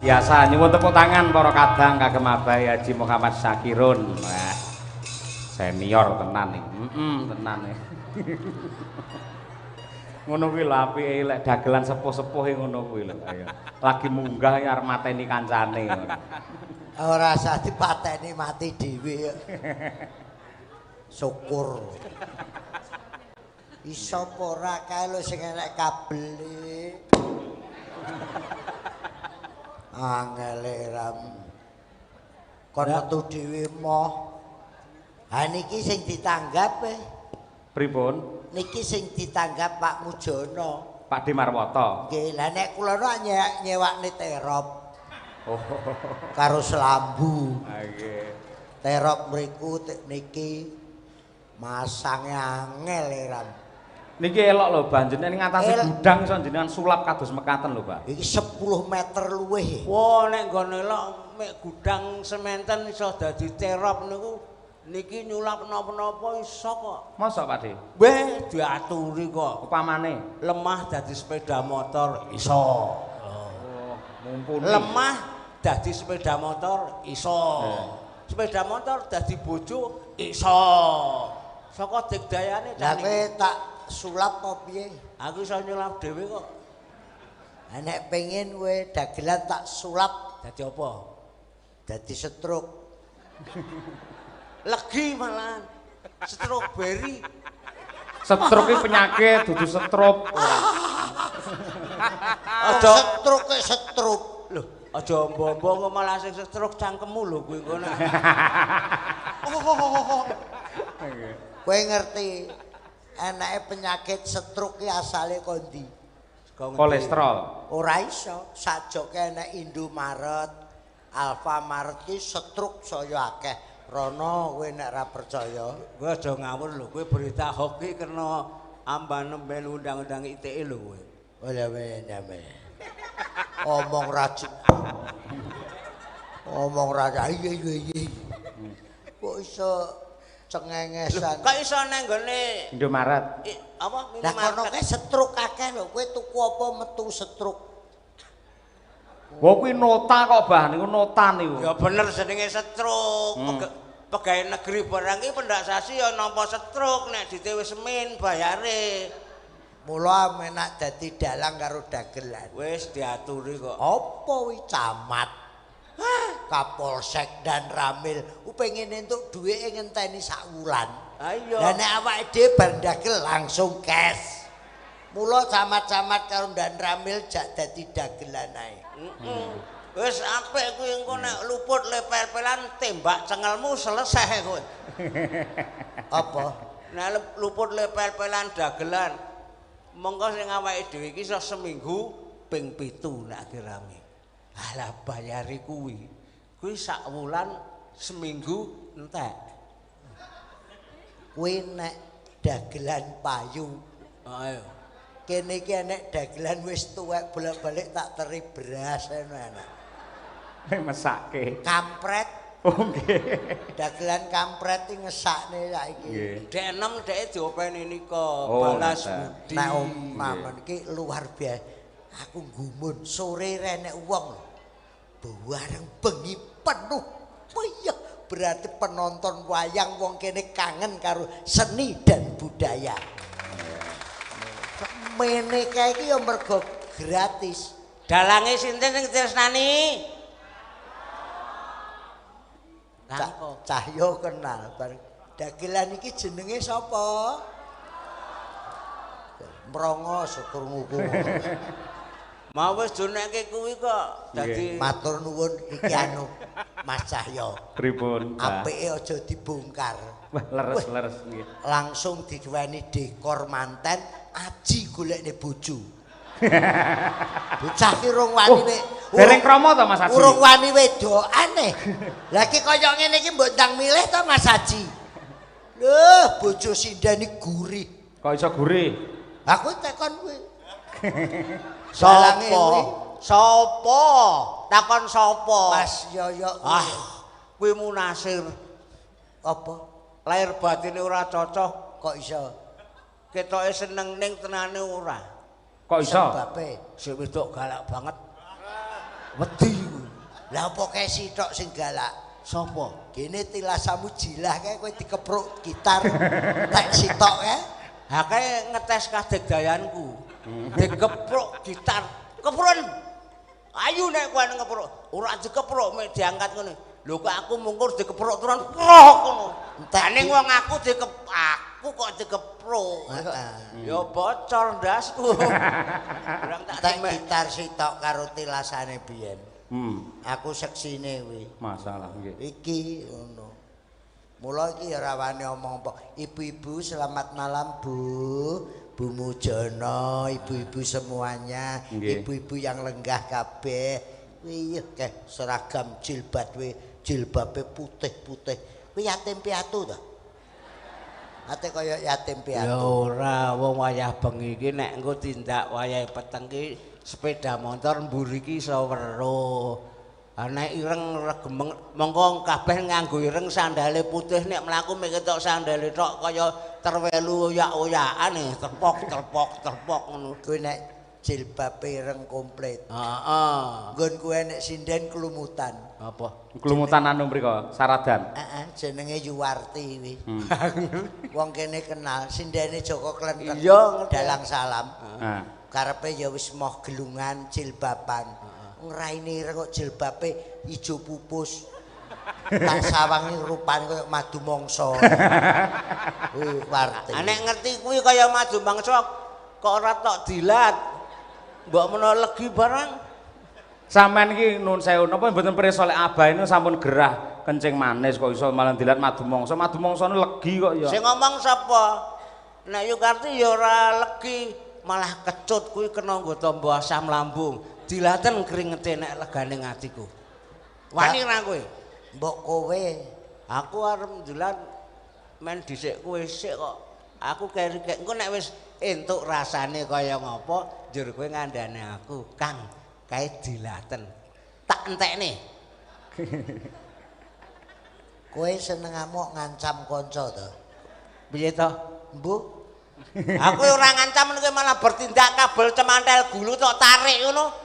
Biasa nyuwun tepuk tangan para kadang kagem Abah Haji Muhammad Syakirun. Wah. Senior tenan iki. Tenan iki. Ngono kuwi lho apike lek dagelan sepuh-sepuh ngono kuwi lho. Lagi munggah arep mateni kancane. Ora usah dipateni mati dhewe. Syukur. Iso apa ora kae lho sing enek kabele. Angele ram. Kon metu dhewe moh. Ha niki sing ditanggap Pripun? Niki sing ditanggap Pak Mujono. Pak Dimarwoto. Nggih, lah nek kula nu nyewakne terop. Oh. Karo selambu. Nggih. Terop mriku niki masange angel ram. Niki elok lho banjene ning ngatasi gudang iso jenengan sulap kados mekaten lho, Pak. Iki 10 meter luwih. Wah, nek nggone elok mek gudang sementen iso dadi terop niku niki nyulap napa-napa iso kok. Mosok, Pak De? Weh, diaturi kok. Upamane Lemah dadi sepeda motor iso. oh, mumpuni. Lemah dadi sepeda motor iso. Sepeda motor dadi bojo iso. Saka digdayane Lah kowe tak sulap apa piye? Aku iso nyulap dhewe kok. Lah nek pengin kowe dagelan tak sulap Dadi apa? dadi setruk. Legi malahan. Strawberry. Stroke iki penyakit dudu stroke. Aja setruk kok setruk. Lho, aja mbombo kok malah sing stroke cangkemmu lho kuwi ngono. Kowe ngerti enake penyakit setruk ki asale kondi? Kolesterol. Ora iso, sajoke enek Indomaret, Alfamaret ki setruk saya akeh. Rono kowe nek ora percaya, Kowe aja ngawur lho, kowe berita hoax ki kena ambanemen undang-undang ITE lho kowe. oh ya men. Omong rajin. Omong raja iya. Kok iso cengengesan. Kok iso nang nggone Indomaret. apa Lah kono minimarket? kae setruk akeh lho, kowe tuku apa metu setruk. Wah kuwi nota kok, Bah. Niku nota niku. Ya bener jenenge stroke. Pegawai negeri barang iki pendaksasi ya nampa stroke nek ditewe semin bayare. Mula menak dadi dalang karo dagelan. Wis diaturi kok. Apa wi camat? Kapolsek dan Ramil pengen entuk duwike ngenteni sak wulan. Ayo. Lah nek awake dhewe bar dagel langsung cash. Mula camat-camat karo Dan Ramil jak dadi dagelan ae. Wis apik kuwi engko nek luput lepel-pelan tembak cengelmu selesai kowe. Apa? Nek luput lepel-pelan dagelan monggo sing awake dhewe iki iso seminggu ping 7 nek rame. Lah bayari kuwi sak wulan seminggu entek. Kuwi nek dagelan payu. Ayo. Kene iki enek dagelan wis tuwek bolak-balik tak teri beras enak. Mesake. Kampret, Oh nggih. dagelan kampret iki ngesakne saiki. Nggih. Dek enem dek diopeni nika Oh, balas nata. budi. Nek omamen iki luar biasa. Aku gumun sore renek wong lho. Bareng bengi penuh. Wah, berarti penonton wayang wong kene kangen karo seni dan budaya. Mene kae iki ya mergo gratis. Dalange sinten sing tresnani? Cahyo kenal bareng. Dagelan iki jenenge sapa? Mrongos krungu. Mau wis jonekke kuwi kok dadi Matur nuwun iki anu Mas Cahyo. Pripun, Pak? Apike aja dibongkar. Wah, leres-leres nggih. Langsung diduweni dekor manten aji golekne bojo. Bocah ki urung wani Dereng kromo to Mas Haji? urung wani wedokane. Lah iki kaya ngene iki mbok ndang milih to Mas Haji. Lho, bojo sindani gurih. Kok iso gurih? Aku tekon kuwi. Sopo? Takon sopo? Mas Yoyo. Kuwi Munasir. Apa? Lahir batine ora cocok, Kok iso? ketoke seneng ning tenane ora. Kok iso? Sebabe. Sing wedok galak banget. Wedi Lah apa kae sitok sing galak? Sopo? Kene tilasamu jilah kae kowe dikepruk gitar. Tak sitok kae. Ha kae ngetes kadegdayanku. Dikepruk gitar. Keprun. Ayo nek kowe ngepruk. Ora dikepruk mek diangkat ngene. Lho kok aku mungkur dikepruk turun proh ngono. Entene wong aku aku kok dikepruk. Ya bocor ndasku. Kurang tak gitar sitok karo tilasane biyen. Aku seksine kuwi. Masalah nggih. Iki ngono. Mula iki ya ora wani omong apa. Ibu-ibu selamat malam, Bu. Bu Mujono, ibu-ibu semuanya, ibu-ibu yang lenggah kabeh. Kuwi keh seragam jilbab jilbabe putih-putih. Kuwi yatim piatu to? Ate kaya yatim piatu. Ya ora, wong wayah bengi iki nek engko tindak wayah peteng ki sepeda motor mburi ki iso weruh. Nek ireng regemeng mongko kabeh nganggo ireng sandale putih nek mlaku mek ketok sandale tok kaya terwelu oyak-oyakan terpok ngono. Kuwi nek jilbab ireng komplit. Heeh. Nggon kowe nek sinden kelumutan. Apa? Kelumutan anu mriko Saradan. Jenenge Yuwarti kuwi. Wong kene kenal sindene Joko Klenten. Iya, Dalang Salam. Heeh. Karepe ya wis moh gelungan jilbaban. Ngraine ireng kok jilbabe ijo pupus. Tak sawangi rupane koyo madu mangsa. Kuwi Warti. Nek ngerti kuwi kaya madu mangsa kok ora tok dilat. Mbok menawa legi barang. Sampeyan iki nun sewu napa mboten pirsa lek abah ini sampun gerah kencing manis kok iso malah dilat madu mangsa. Madu mangsane legi kok ya. Sing ngomong sapa? Nek Yukarti ya ora legi, malah kecut kuwi kena nggo tombo asam lambung. Dilaten kringete nek legane atiku. Wani ra kowe? Mbok kowe Aku arep dilat men dhisik kowe sik kok. Aku keri-keri engko nek wis entuk rasane kaya ngopo, njur kowe ngandane aku, Kang, kae dilaten. Tak entekne. kowe senengamu ngancam kanca to. Piye to? Mbok Aku ora ngancam kowe malah bertindak kabel cemantel gulu tok tarik ngono.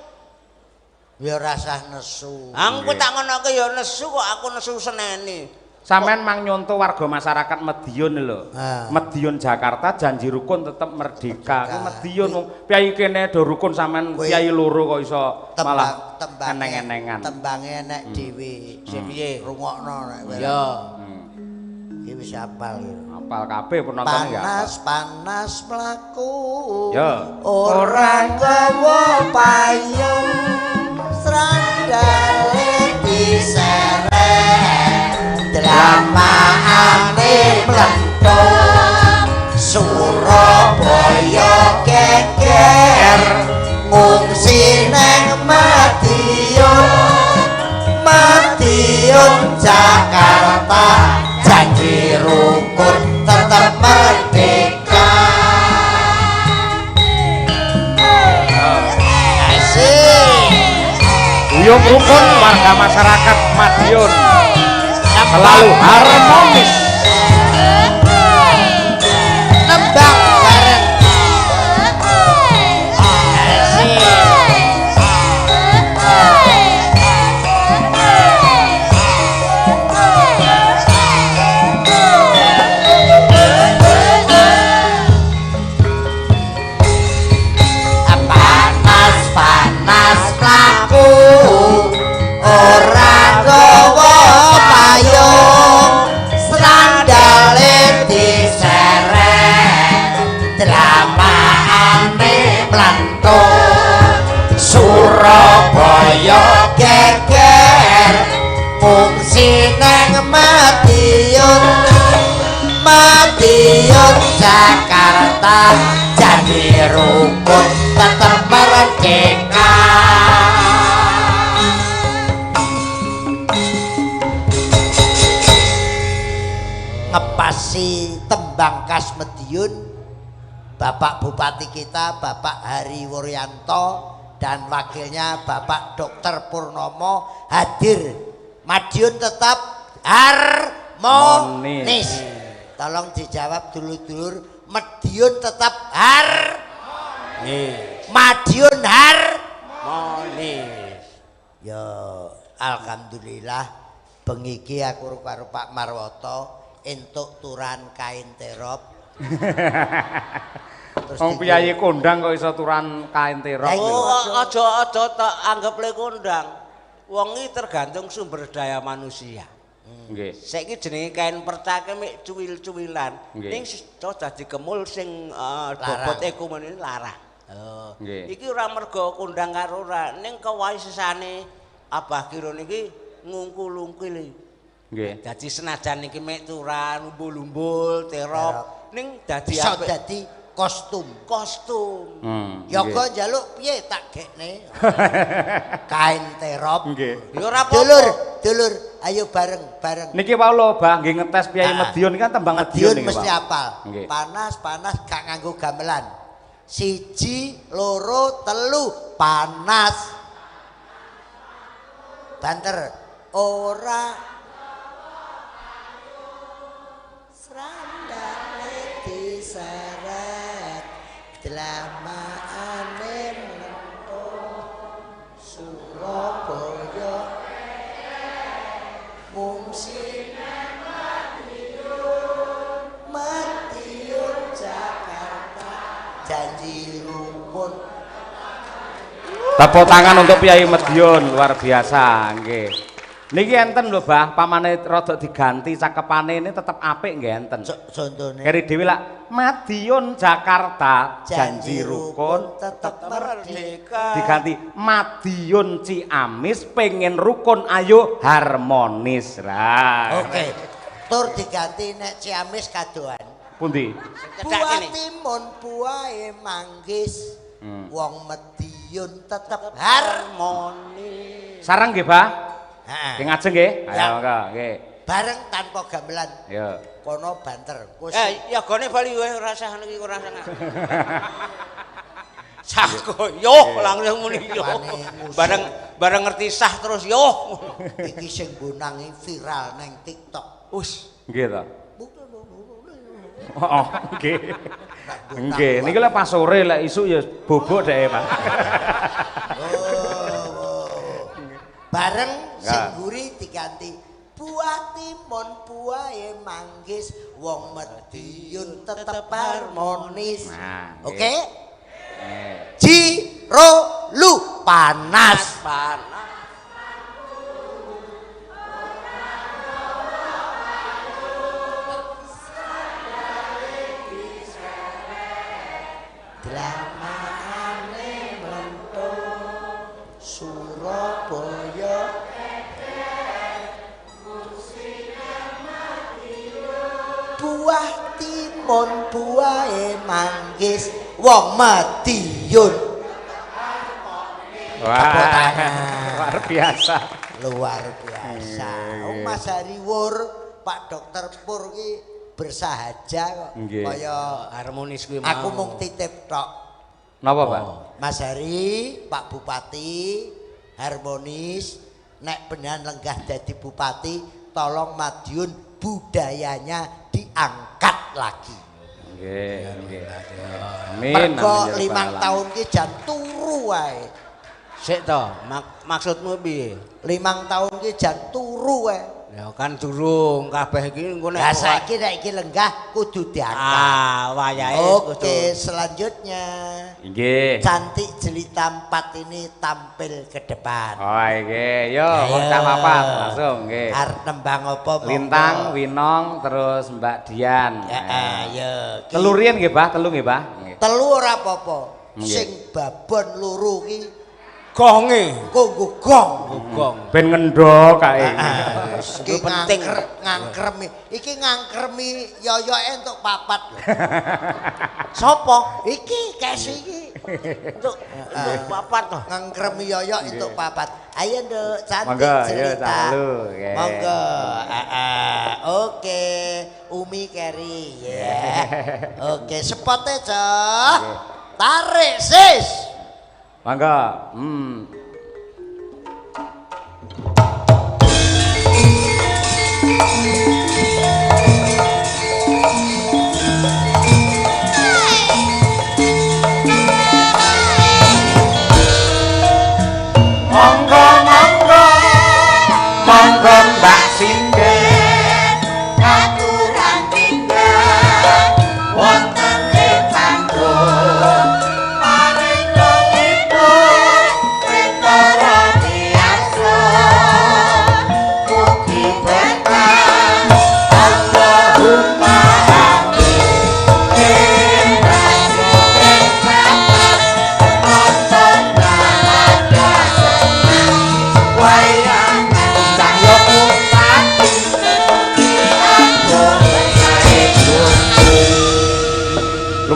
ya rasah nesu. Aku tak ngono ya nesu kok aku nesu seneni. Sampeyan mang nyontoh warga masyarakat Medion lho. Medion Jakarta janji rukun tetep merdeka. Kuwi Medion wong piyai kene do rukun sampean piyai loro kok iso malah eneng-enengan. Tembange enek dhewe. Sing piye? Rungokno nek. Ya. Iki wis apal iki. Apal kabeh penonton ya. Panas mlaku. Ya. Ora gawa payung. Srandale diseret. Dramaane mlentung. Surabaya geger. Ngungsi nang Madiun Jakarta. Janji rukun tetap merdeka. Uyung rukun warga masyarakat Madiun selalu harmonis. Nembang bareng. Panas mlaku ora gawa payung srandale diseret dramaane mlantung Surabaya geger fungsi nang Madiun Jakarta janji rukun tetap merdeka. Ngepasi tembang khas Medion Bapak Bupati kita Bapak Hari Wuryanto dan wakilnya Bapak Dr. Purnomo hadir. Madiun tetap harmonis. Tolong dijawab dulur-dulur, Madiun tetap Nih, Madiun monis. Ya alhamdulillah bengi iki aku karo Pak Marwoto entuk turan kain terop. Wong piyayi kondang kok iso turan kain terop. Aja tak anggap le kondang. Wong iki tergantung sumber daya manusia. Nggih. Saiki jenenge kain percake mek cuwil-cuwilan. Ning iso dadi kemul sing bobot ekonomi larang. Oh. Iki ora mergo kondang karo ora, ning kawaisane Abah Kiro niki ngungkul-ungkul. Nggih. Dadi senajan iki mek turan, umbul-umbul, terop, ning dadi iso dadi kostum. Ya kok njaluk piye tak gekne. Kain terop. Nggih. Ya ora apa. Dulur, ayo bareng. Niki wae lho, Bah, nggih ngetes Piyayi Medion kan tembang Medion niki, mesti apal. Panas gak nganggo gamelan. 1, 2, 3 panas. Banter. Ora srandane diseret delamaane mentung Surabaya mungsine Madiun Jakarta janji rukun. Tepuk tangan untuk Piyayi Medion, luar biasa nggih. Niki enten lho, Bah, pamane rada diganti cakepane ini tetep apik nggih enten. Contone. Keri dhewe lak Madiun Jakarta janji rukun tetep merdeka. Diganti Madiun Ciamis pengen rukun ayo harmonis. Lah. Oke. Tur diganti nek Ciamis kadoan. Pundi? Buah timun buahe manggis. Wong Madiun tetep harmonis. Sareng nggih, Bah? Heeh. Ki ngajeng nggih. Ayo monggo, nggih. Bareng tanpa gamelan. Ya. Kono banter. Yagone bali wae ora sah niki ora sah. Sako yo langsung muni yo. Bareng ngerti sah terus yo. Iki sing bonangi viral nang TikTok. Us. Nggih ta. Oh, nggih. Nggih, niki lek pas sore lek isuk ya bobok dhek, Pak. Bareng sing guri diganti buah timun buahe manggis wong Madiun tetep harmonis. Nah, oke? Jiro lu panas. Delamaane mentung Surabaya buah timun buahe manggis wong Madiun. Wah, luar biasa. Luar biasa. Mas Hariwur, Pak Dokter Pur ki bersahaja kok. Kaya harmonis kuwi mau. Aku mung titip tok. Napa, Pak? Mas Hari, Pak Bupati harmonis nek beneran lenggah dadi bupati tolong Madiun budayanya diangkat lagi. Nggih, nggih. Amin. Mergo 5 tahun ki jan turu wae. Sik to, maksudmu piye? 5 tahun ki jan turu wae. Ya kan durung kabeh iki engko nek Lah saiki nek iki lenggah kudu diangkat. Ah, wayahe Oke, selanjutnya. Nggih. Cantik Jelita 4 ini tampil ke depan. Oh, nggih. Yo, bocah papat langsung nggih. Arep nembang apa? Lintang, Winong, terus Mbak Dian. Ya. Telu riyen nggih, Bah, telu nggih, Bah. Telu ora apa-apa. Sing babon loro ki gonge, kanggo gong. Ben ngendho kae. Iki penting ngangkremi. Iki ngangkremi yoyoke entuk papat. Sopo? Iki kes iki. Untuk papat to. Ngangkremi yoyok entuk papat. Ayo Nduk, cantik Monggo, cerita. ya, Monggo. Oke, Umi Keri ya. Oke, spotnya Cok. Tarik sis. Mangga. Monggo monggo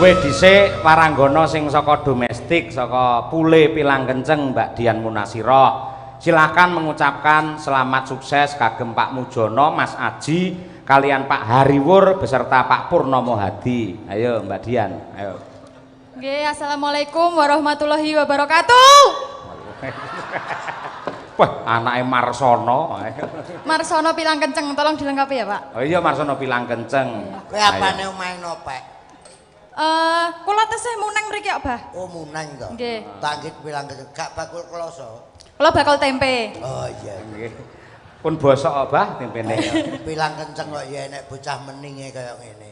Luwih dhisik waranggana sing saka domestik saka Pule Pilang Kenceng Mbak Dian Munasirah. Silakan mengucapkan selamat sukses kagem Pak Mujono, Mas Aji, kalian Pak Hariwur beserta Pak Purnomo Hadi. Ayo Mbak Dian, ayo. Nggih, assalamualaikum warahmatullahi wabarakatuh. Wah, anake Marsono. Marsono Pilang Kenceng, tolong dilengkapi ya, Pak. Oh iya Marsono Pilang Kenceng. Kowe apane omahe Nopek? Kula tesih muneng mriki kok, Bah. Oh, muneng to. Nggih. Tanggit bilang gak bakul kloso. Kula bakal tempe. Oh iya. Nggih. Pun bosok Bah tempene. Bilang kenceng kok ya enek bocah meninge kaya ngene.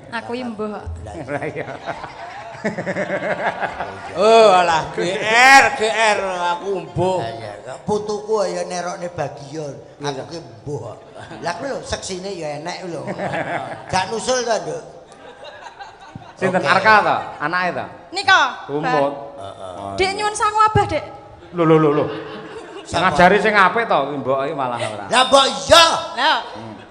Aku iki mbuh kok. Lah iya. Oh alah GR aku mbuh. Iya, putuku ya nerokne bagian. Aku ki mbuh. Lah kuwi lho seksine ya enek lho. Gak nusul to, Nduk. Sinten Arka to? Anake to? Nika. Tumut. Dek nyuwun sangu Abah, Dek. Lho. Ngajari sing apik to mbok iki malah ora. Lah mbok iya. Lah.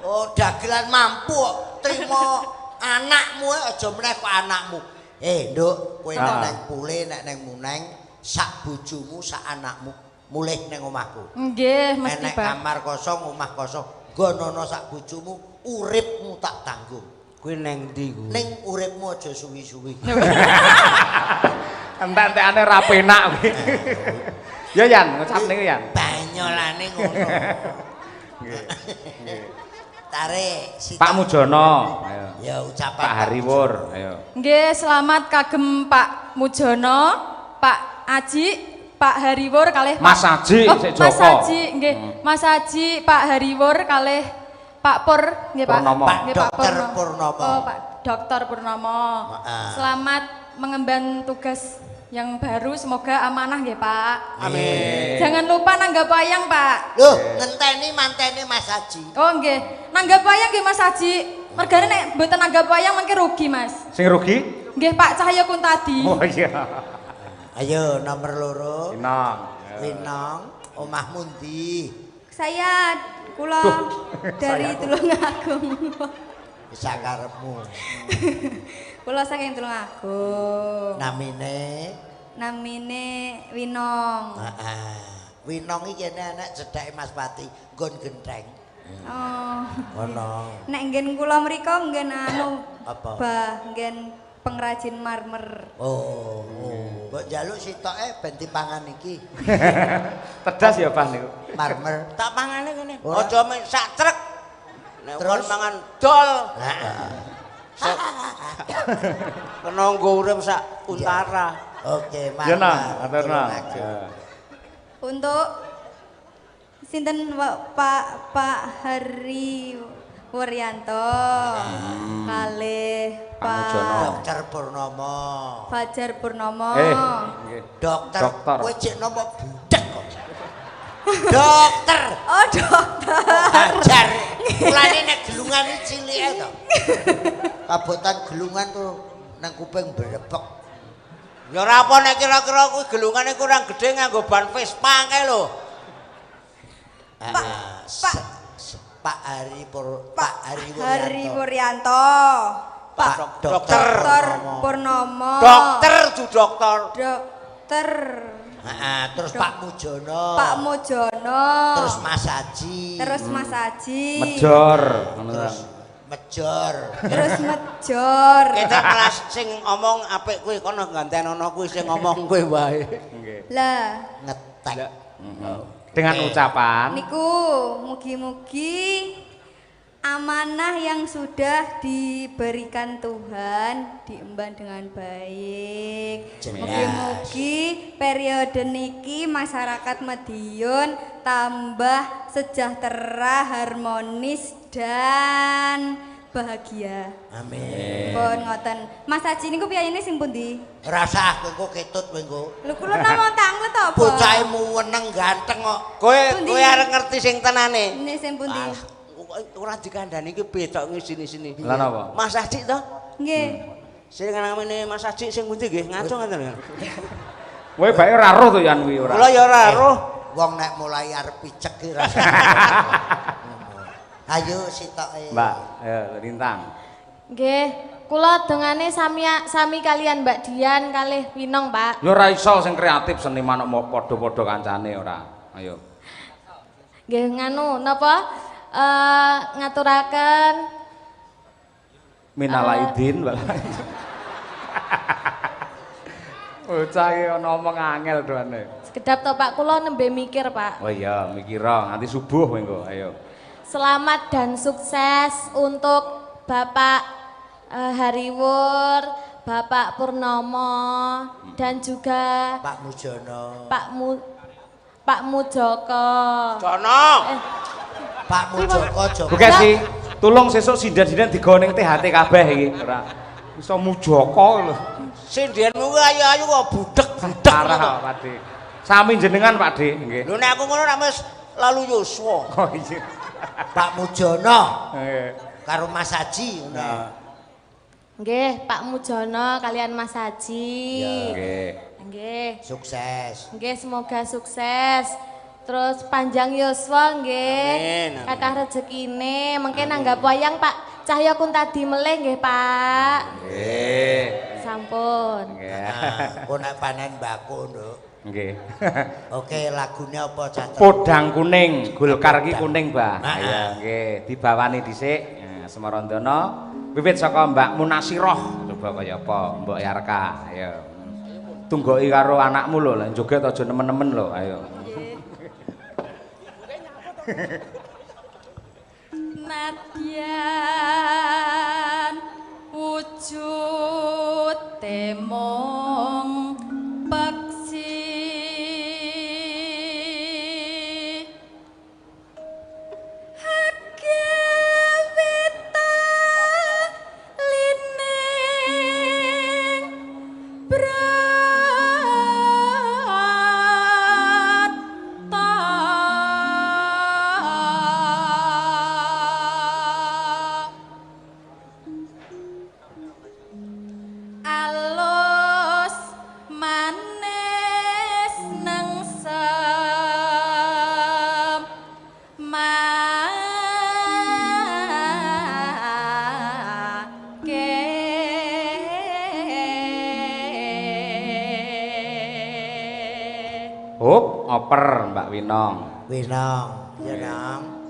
Oh, dagelan mampu kok trimo anakmu aja meneh kok anakmu. Nduk, kowe nek nang Pule nek nang Muneng sak bojomu sak anakmu mulih ning omahku. Nggih, mesti, Enek Pak. kamar kosong, omah kosong, gonono sak bojomu, uripmu tak tanggung. Kuwi neng ndi kuwi? Ning uripmu aja suwi-suwi. Entek-entekane ra penak kuwi. Ya Yan, ngucapne ku Yan. Banyolane ngono. Tarik si Pak Mujono, ayo. ya ucapan Pak Hariwur, ayo. Nggih, selamat kagem Pak Mujono, Pak Aji, Pak Hariwur kalih Mas Aji, sik Joko. Mas Aji, nggih. Mas Aji, Pak Hariwur kalih Pak Pur, nggih Pak. Purnomo. Pak Nggih, Dokter Purnomo. Purnomo. Oh, Pak Dokter Purnomo. Heeh. Selamat mengemban tugas yang baru, semoga amanah nggih Pak. Amin. Jangan lupa nanggap wayang Pak. Loh, ngenteni mantene Mas Haji. Oh nggih, nanggap wayang nggih Mas Haji. Mergane nek mboten nanggap wayang mengke rugi Mas. Sing rugi? Nggih Pak Cahya Kuntadi. Oh iya. Ayo nomor loro. Inang. Winong, omahmu ndi? Saya kula dari Tulungagung. Bisa karepmu. Kula saking Tulungagung. Namine Winong. heeh. Winong iki kene anak cedhake Mas Pati, nggon gentheng. Oh. Ono. Nek nggen kula mriko nggen anu Apa? Bah, nggen pengrajin marmer. Oh. Mbok njaluk sitoke ben dipangan iki. Tedas ya Bah niku. Marmer. Tak pangane kene. Ora. Aja mek sak trek. Nek kon Terus? mangan dol, Heeh. kena nggo urip sak untara. Oke, Ya nah, mantap. atur nah. Untuk sinten Pak Hari Wuryanto kalih Mujono. Pak Dokter Purnomo. Fajar Purnomo. Nggih. Dokter. Dokter. Kowe cek nopo budek kok. Dokter. Oh dokter. Hajar. Mulane nek gelungan iki cilike to. Kabotan gelungan tuh nang kuping brebek. Ya ora apa nek kira-kira kuwi gelungane kurang gedhe nganggo ban Vespa kae lho. Pak Hari Wuryanto. Pak Dokter. Dokter Purnomo. Dokter du dokter. Dokter. Heeh, terus Pak Mujono. Pak Mujono. Terus Mas Haji. Terus Mas Aji. Mejor, ngono Terus Mejor. Terus Mejor. Kita kelas sing ngomong apik kuwi kono gantenono kuwi sing ngomong kuwi wae. Nggih. Lah, Ngetek. Dengan ucapan niku mugi-mugi amanah yang sudah diberikan Tuhan diemban dengan baik. Jelas. Mugi-mugi periode niki masyarakat Madiun tambah sejahtera, harmonis dan bahagia. Amin. Pun ngoten. Mas Haji niku piyayine sing pundi? Rasah kowe ketut kowe engko. Lho kula namung tanglet apa? Bocahmu weneng ganteng kok. Kowe arep ngerti sing tenane. Ini sing pundi? Alah, ora dikandani iki bedok ngisini-sini. Lah napa? Mas Haji to? Nggih. Sing namine Mas Haji sing pundi nggih? Ngaco ngoten lho. Kowe bae ora roh to Yan kuwi ora. Kula ya ora roh. Wong nek mulai arep picek ki rasane. Ayo sitoke. Mbak, ayo Lintang. Nggih, kula dongane sami kalian Mbak Dian kalih Winong, Pak. Ya ora iso sing kreatif seniman mau padha-padha kancane ora. Ayo. Nggih nganu napa? Ngaturaken minal aidin wal bocah iki ngomong angel doane. Sekedap to Pak, kula nembe mikir, Pak. Oh iya, mikira nganti subuh mengko. Ayo. Selamat dan sukses untuk Bapak Hariwur, Bapak Purnomo dan juga Pak Mujono. Pak Mujoko. Jono. Pak Mujoko Joko. Oke sih, tulung sesuk sindan-sindan digone ning THT kabeh iki ora. Iso mujoko lho. Sindianmu ku ayu-ayu kok budek-budek. Parah Pak De. Sami jenengan Pak De, nggih. Lho nek aku ngono nek wis lalu yuswa. Oh iya. Pak Mujono Nggih. karo Mas Haji ngono. Nggih, Pak Mujono kalian Mas Haji. Nggih. Nggih. Sukses. Nggih, semoga sukses. Terus panjang yuswa nggih. Amin, amin. Kathah rezekine, mengke nanggap wayang Pak Cahya Kuntadi meleh nggih, Pak. Nggih. Sampun. Nggih. Nah, kok nek panen mbako, Nduk. Nggih. Oke, lagune apa Cak? Podang kuning, Golkar iki kuning, Mbah. Nah, Ayo, nggih, dibawani dhisik. Nah, Semarandana wiwit saka Mbak Munasiroh. Coba kaya apa, Mbok Yarka. Ayo. Tunggoki karo anakmu lho, lek joget aja nemen-nemen lho, ayo. Nadyan wujud temong peksi hakewita lining alus manis nengsem Hop, oper Mbak Winong. Winong, ya Nong.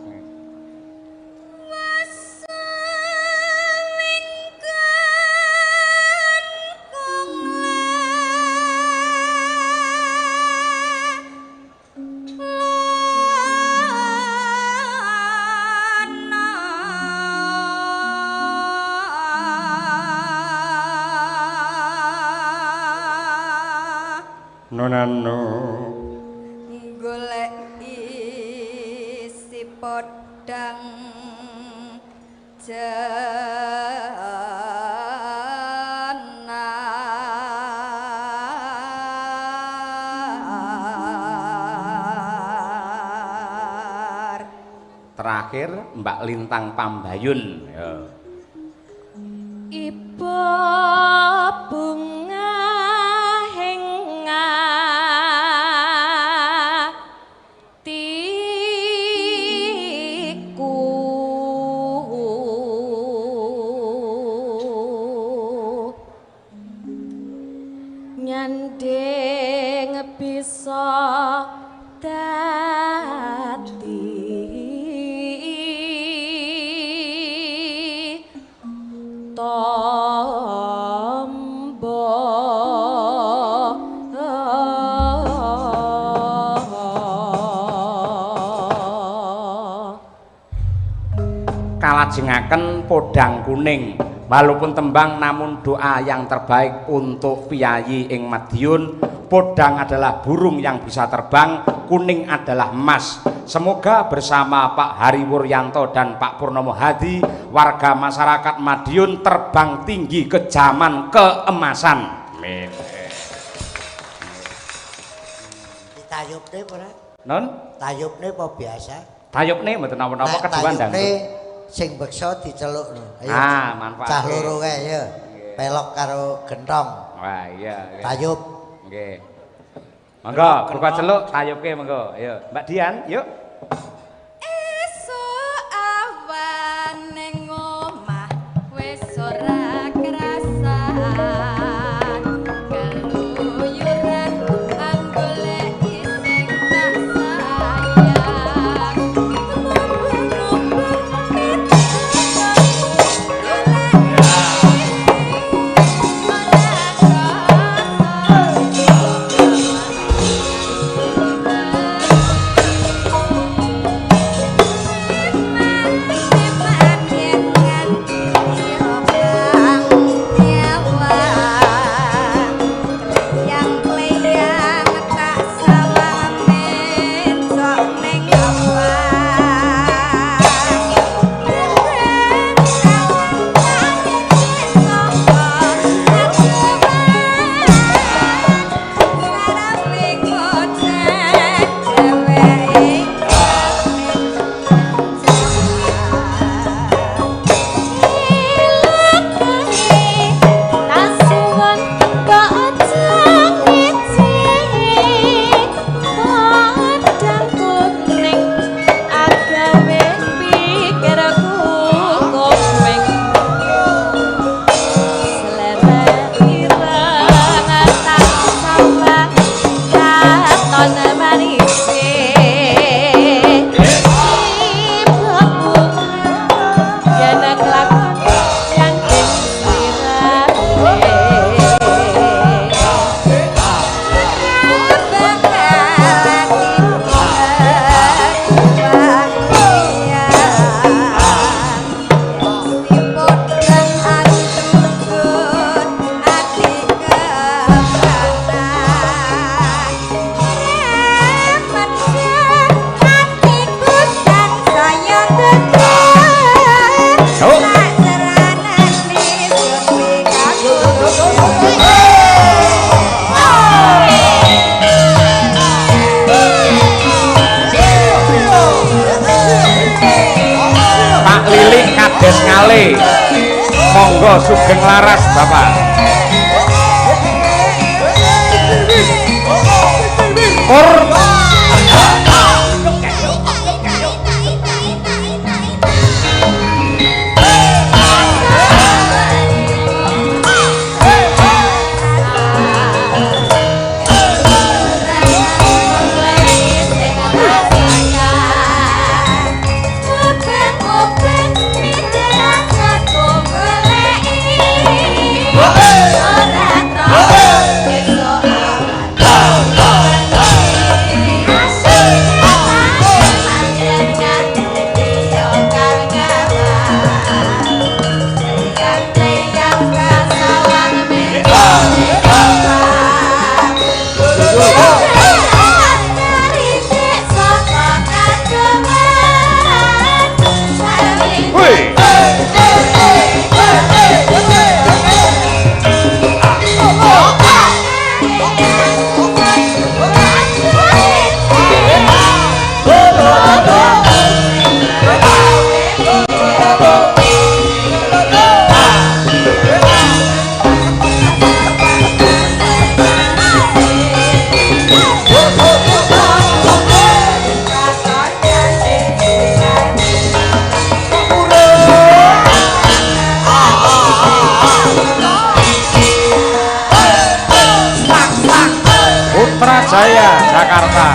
Nonano. golek isi podang jenar. Terakhir Mbak Lintang Pambayun. Ya. Iba bunga henga tiku nyandeng bisa dadi tombo Kalajengaken podang kuning. Walaupun tembang namun doa yang terbaik untuk Piyayi ing Madiun. Podang adalah burung yang bisa terbang, kuning adalah emas. Semoga bersama Pak Hari Wuryanto dan Pak Purnomo Hadi, warga masyarakat Madiun terbang tinggi ke zaman keemasan. Amin. Ditayupne ora? Non? Tayupne apa biasa? Tayupne mboten napa-napa keduan ndang. Sing beksa dicelukno. Ayo. Ah, manfaat. Cah loro kae ya. Pelok karo gentong. Wah, iya. Tayup. Nggih. Monggo, buka celuk tayupke monggo. Ayo, Mbak Dian, yuk. Esuk awan ning omah wis ora ngale. Monggo sugeng laras Bapak. Jaya Jakarta.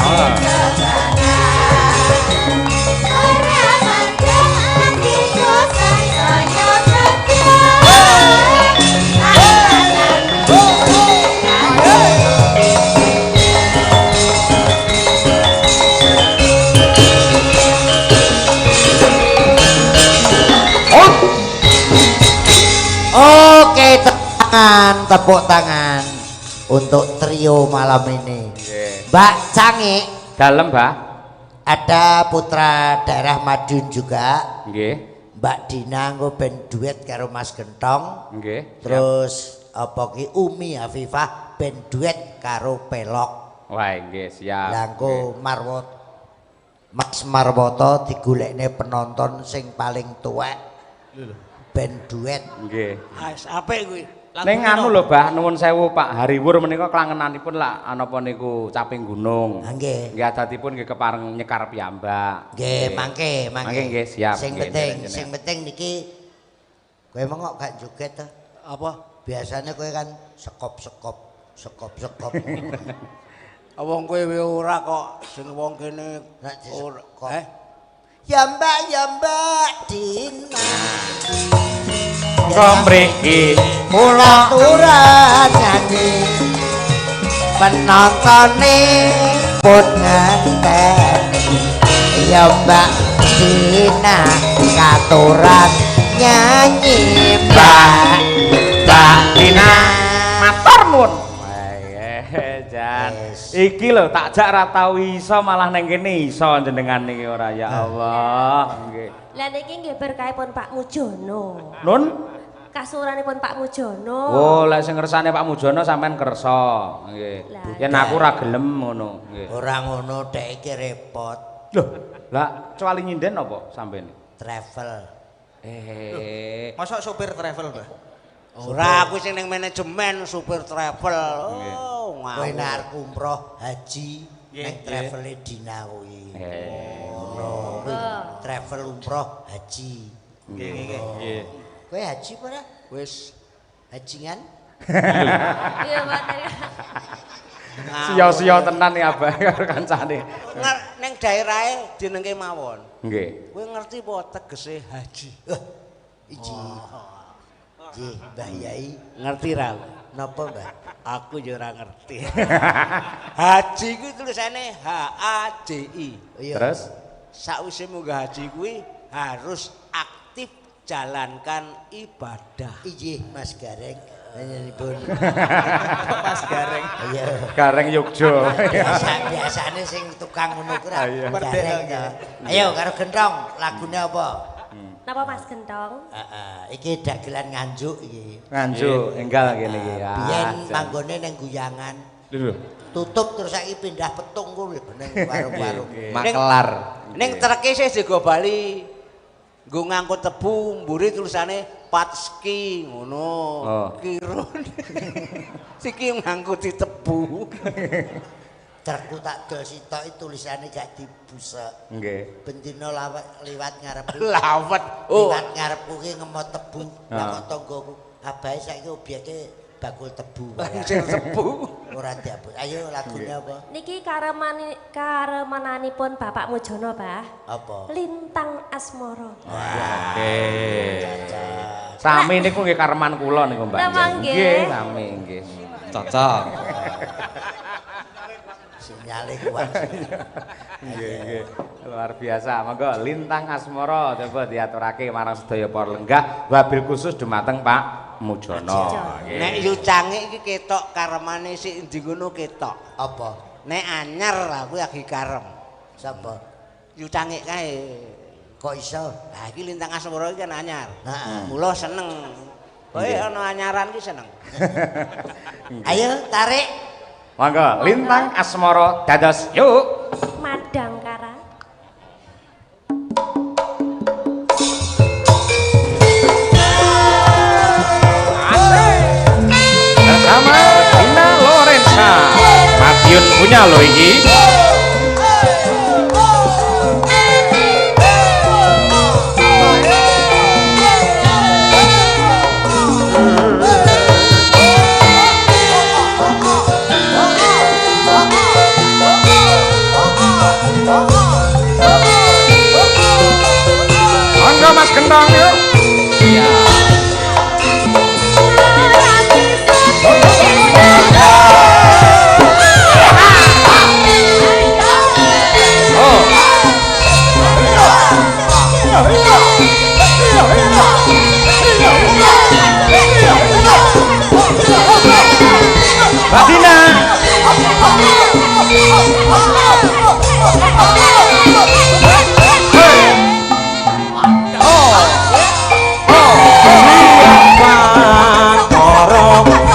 Oke, tepuk tangan untuk trio malam ini. Mbak Cangi. Dalem, Mbak. Ada putra daerah Madiun juga. Nggih. Mbak Dina nggo ben duet karo Mas Gentong. Nggih. Terus apa ki Umi Afifah ben duet karo Pelok. Wah, nggih, siap. Lah engko Mas Marwoto digolekne penonton sing paling tuwek. Ben duet. Nggih. Wis apik kuwi. Ning anu lho, Mbah, nuwun sewu Pak Hariwur menika klangenanipun lak anapa niku Caping Gunung. Nggih. Nggih adatipun nggih kepareng nyekar piyambak. Nggih, mangke. Mangke nggih, siap. Sing penting niki kowe mengko gak joget ta? Apa? Biasanya kowe kan sekop. Wong kowe ora kok sing wong kene ora. Ya Mbak Dina. Monggo mriki kula aturan nyanyi penontone pun ngenteni. Ya Mbak Dina katuran nyanyi Mbak Dina matur nuwun. Jan. Iki lho tak jak ra tau iso malah ning kene iso jenengan niki ora ya Allah. Nggih. Lah niki nggih berkahipun Pak Mujono. Nun Kasuranipun Pak Mujono. Oh, lek sing ngersane Pak Mujono sampean kersa. Nggih. Yen aku ora gelem ngono, nggih. Ora ngono dek iki repot. Loh, lah kecuali nyinden apa sampean? Travel. Masa sopir travel, Mbah? Ora aku sing ning manajemen supir travel. Oh, kowe nek umroh haji ning travele Dina kuwi. Ngono. Travel umroh haji. Nggih. Kowe haji apa ora? Wis hajingan? Iya, Pak. Sia-sia tenan ya Abah karo kancane. Ning daerahe jenenge mawon. Nggih. Kowe ngerti apa tegese haji? Iki. Nggih, Mbah Yai. Ngerti ra? Napa, Mbah? Aku ya ora ngerti. Haji kuwi tulisane HAJI. Terus sakwise munggah haji kuwi harus aktif jalankan ibadah. Iji Mas Gareng. Panjenenganipun Mas Gareng. Iya. Gareng Yogyo. Biasane sing tukang ngono ku ra Gareng ya. Ayo karo Gentong, lagune apa? Napa Mas Gentong? Iki dagelan nganjuk iki. Nganjuk enggal kene iki ya. Biyen manggone ning Guyangan. Lho. Tutup terus saiki pindah Petung ku ning warung-warung. Makelar. Ning treke sih digo bali nggo ngangkut tebu mburi tulisane Patski ngono. Kira. Siki ngangkuti tebu. Trukku tak dol sitok tulisane gak dibusek. Nggih. Bendina liwat ngarepku. Lawet. Liwat ngarepku ki ngemot tebu. Lah kok tanggoku abahe saiki obyeke bakul tebu. Sing tebu. Ora diabot. Ayo lagune apa? Niki karemananipun Bapak Mujono, Bah. Apa? Lintang Asmara. Oke. Sami niku nggih kareman kula niku Mbak. Nggih, sami nggih. Cocok. Sinyale kuat. Nggih. Luar biasa. Monggo Lintang Asmara coba diaturake marang sedaya para lenggah wabil khusus dumateng Pak Mujono. Nek yu cangik iki ketok karemane sik endi ngono ketok. Apa? Nek anyar aku lagi karem. Sapa? Yu cangik kae. Kok iso? Lah iki Lintang Asmara iki kan anyar. Heeh. Mula seneng. Kowe ana anyaran ki seneng. Ayo tarik. Monggo Lintang Asmara dados yuk. Madangkara. Bersama Dina Lorenza. Madiun punya lo iki. Monggo Mas Gendong yuk. Iya. Mbak Dina.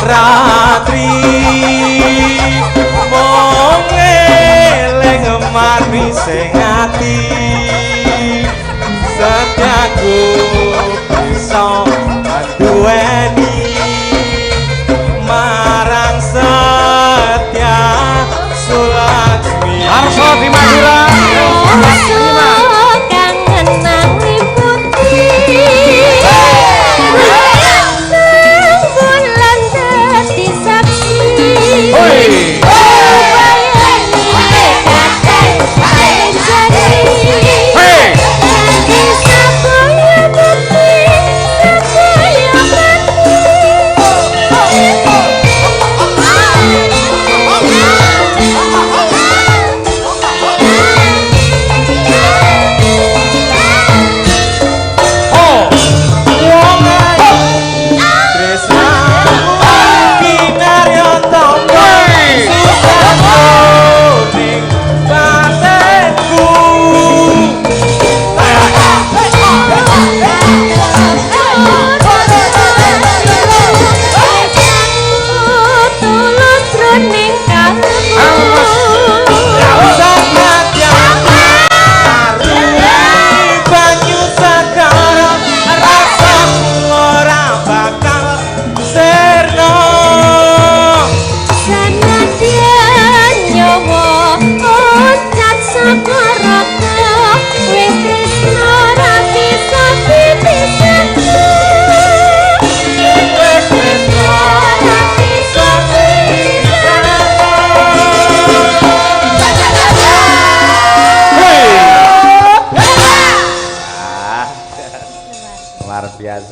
Ratri mong eling mari sing ati setiaku bisa duweni marang Setya Sulaksmi Arso di Madura.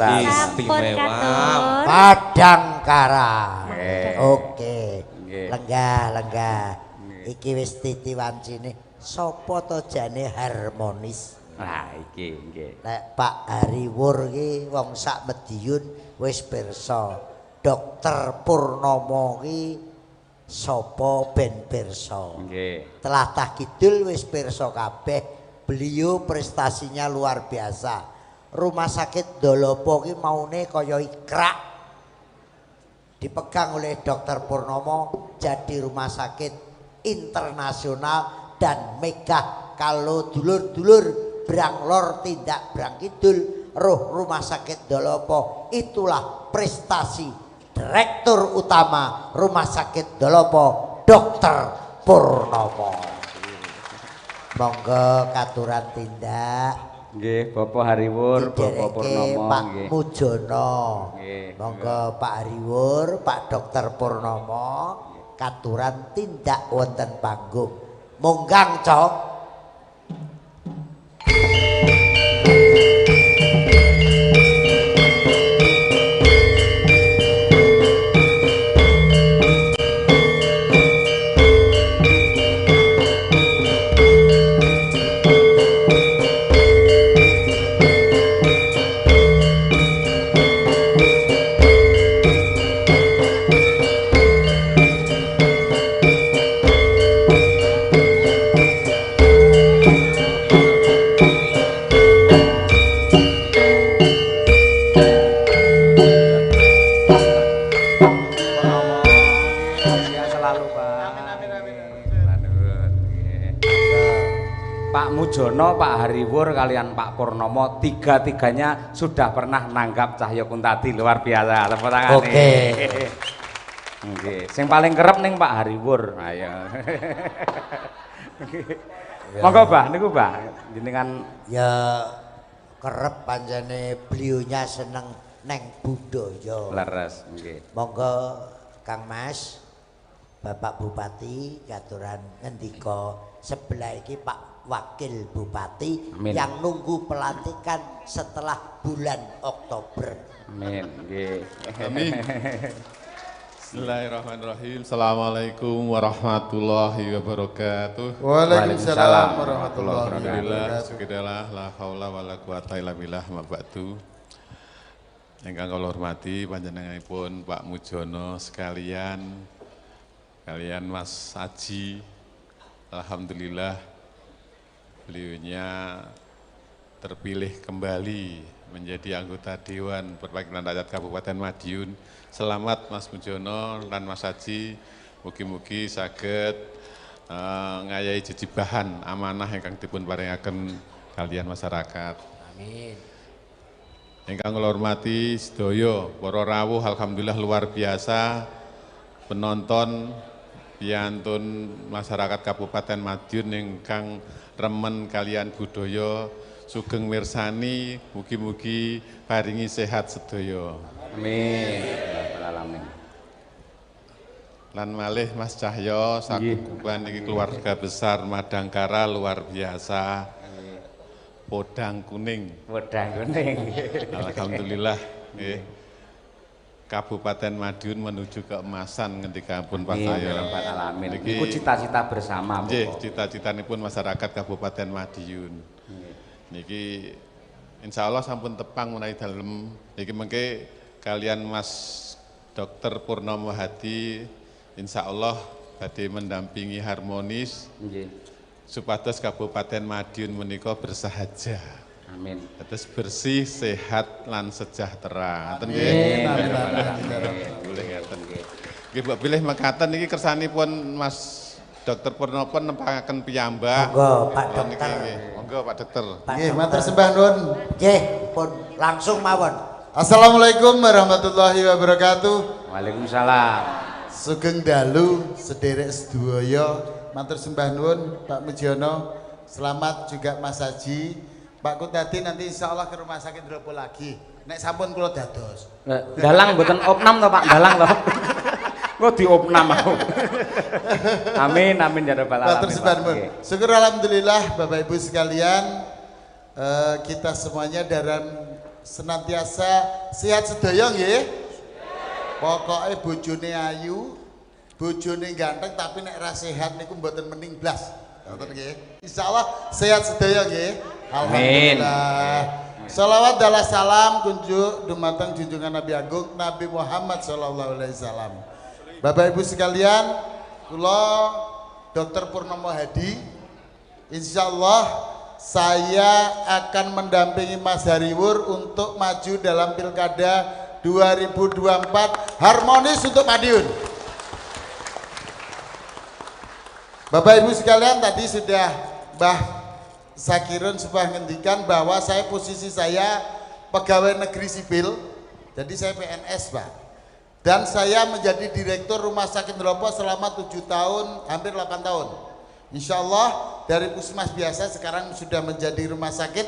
Istimewa. Padangkara. Nggih. Oke. Nggih. Lenggah. Iki wis titiwancine sapa to jane harmonis. Nah, iki nggih. Nek Pak Hariwur ki wong sak Mediun wis pirsa. Dokter Purnomo ki sapa ben pirsa. Nggih. Tlatah Kidul wis pirsa kabeh. Beliau prestasinya luar biasa. Rumah sakit Dolopo ki maune kaya ikrak. Dipegang oleh Dokter Purnomo jadi rumah sakit internasional dan megah kalau dulur-dulur brang lor tindak brang kidul roh rumah sakit Dolopo. Itulah prestasi Direktur Utama Rumah Sakit Dolopo Dr. Purnomo. Monggo katuran tindak. Nggih, Bapak Hariwur, Bapak Purnomo Pak nggih. Mujono. Nggih. Monggo Pak Hariwur, Pak Dr. Purnomo katuran tindak wonten panggung. Monggang cok. Mujono, Pak Hariwur kalian Pak Purnomo tiga-tiganya sudah pernah nanggap Cahya Kuntadi, luar biasa. Tepuk tangan. Oke. Nggih, sing paling kerep ning Pak Hariwur. Ayo. Monggo, Mbah, niku Mbah, jenengan ya kerep panjane beliaunya seneng neng budaya. leres, nggih. Monggo Kang Mas, Bapak Bupati katuran ngendika sebelah iki Pak Wakil Bupati. Amin. Yang nunggu pelantikan setelah bulan Oktober. Amin, nggih. Amin. Bismillahirrahmanirrahim. Assalamualaikum warahmatullahi wabarakatuh. Waalaikumsalam warahmatullahi wabarakatuh. Alhamdulillah, syukurillah, la haula wala quwata illa billah, ma ba'du. Ingkang kula hormati panjenenganipun Pak Mujono sekalian, kalian Mas Aji. Alhamdulillah beliaunya terpilih kembali menjadi anggota Dewan Perwakilan Rakyat Kabupaten Madiun. Selamat Mas Mujono dan Mas Aji, mugi-mugi saged ngayahi jejibahan amanah ingkang dipun paringaken kalian masyarakat. Amin. Ingkang kula hormati sedaya para rawuh, alhamdulillah luar biasa penonton piantun masyarakat Kabupaten Madiun ingkang remen kalian budaya sugeng mirsani, mugi-mugi paringi sehat sedaya. Amin. Alamin. Lan malih Mas Cahyo sakukuban iki keluarga besar Madangkara luar biasa. Podang kuning. Podang kuning. Alhamdulillah nggih. Kabupaten Madiun menuju keemasan ngendika pun Pak Cahyo. Alamin. Iku cita-cita bersama. Nggih, cita-citanipun masyarakat Kabupaten Madiun. Niki insyaallah sampun tepang menawi dalem niki mengke kalian Mas Dr. Purnomo Hadi insyaallah badhe mendampingi harmonis supados Kabupaten Madiun menika bersahaja. Amin. Terus bersih, sehat lan sejahtera. Ngoten nggih. Boleh ngaten nggih. Nggih mbok pilih mekaten niki kersanipun Mas Dr. Purnomo nempahaken piyambak. Monggo Pak Dokter. Monggo Pak Dokter. Nggih, matur sembah nuwun. Nggih, pun langsung mawon. Assalamualaikum warahmatullahi wabarakatuh. Waalaikumsalam. Sugeng dalu sederek sedaya, matur sembah nuwun Pak Mujono. Selamat juga Mas Haji. Pak Kuntadi nanti insya Allah ke rumah sakit Dolopo lagi. Nek sampun kula dados. Dalang mboten opnam to Pak, dalang to. Kok diopnam aku. Amin amin ya rabbal alamin. Matur sembah nuwun. Syukur alhamdulillah Bapak Ibu sekalian, kita semuanya dalam senantiasa sehat sedaya nggih. Pokoke bojone ayu, bojone ganteng tapi nek ra sehat niku mboten mending blas. Ngoten nggih. Insyaallah sehat sedaya nggih. Alhamdulillah. Shalawat dan salam kunjuk dumateng junjungan Nabi Agung Nabi Muhammad sallallahu alaihi wasallam. Bapak Ibu sekalian, kula Dr. Purnomo Hadi, insyaallah saya akan mendampingi Mas Hariwur untuk maju dalam Pilkada 2024 harmonis untuk Madiun. Bapak Ibu sekalian, tadi sudah Mbah Zakirun sebuah ngendikan bahwa posisi saya pegawai negeri sipil, jadi saya PNS Pak, dan saya menjadi direktur Rumah Sakit Ndelopo selama 7 tahun, hampir 8 tahun. Insya Allah dari puskesmas biasa sekarang sudah menjadi rumah sakit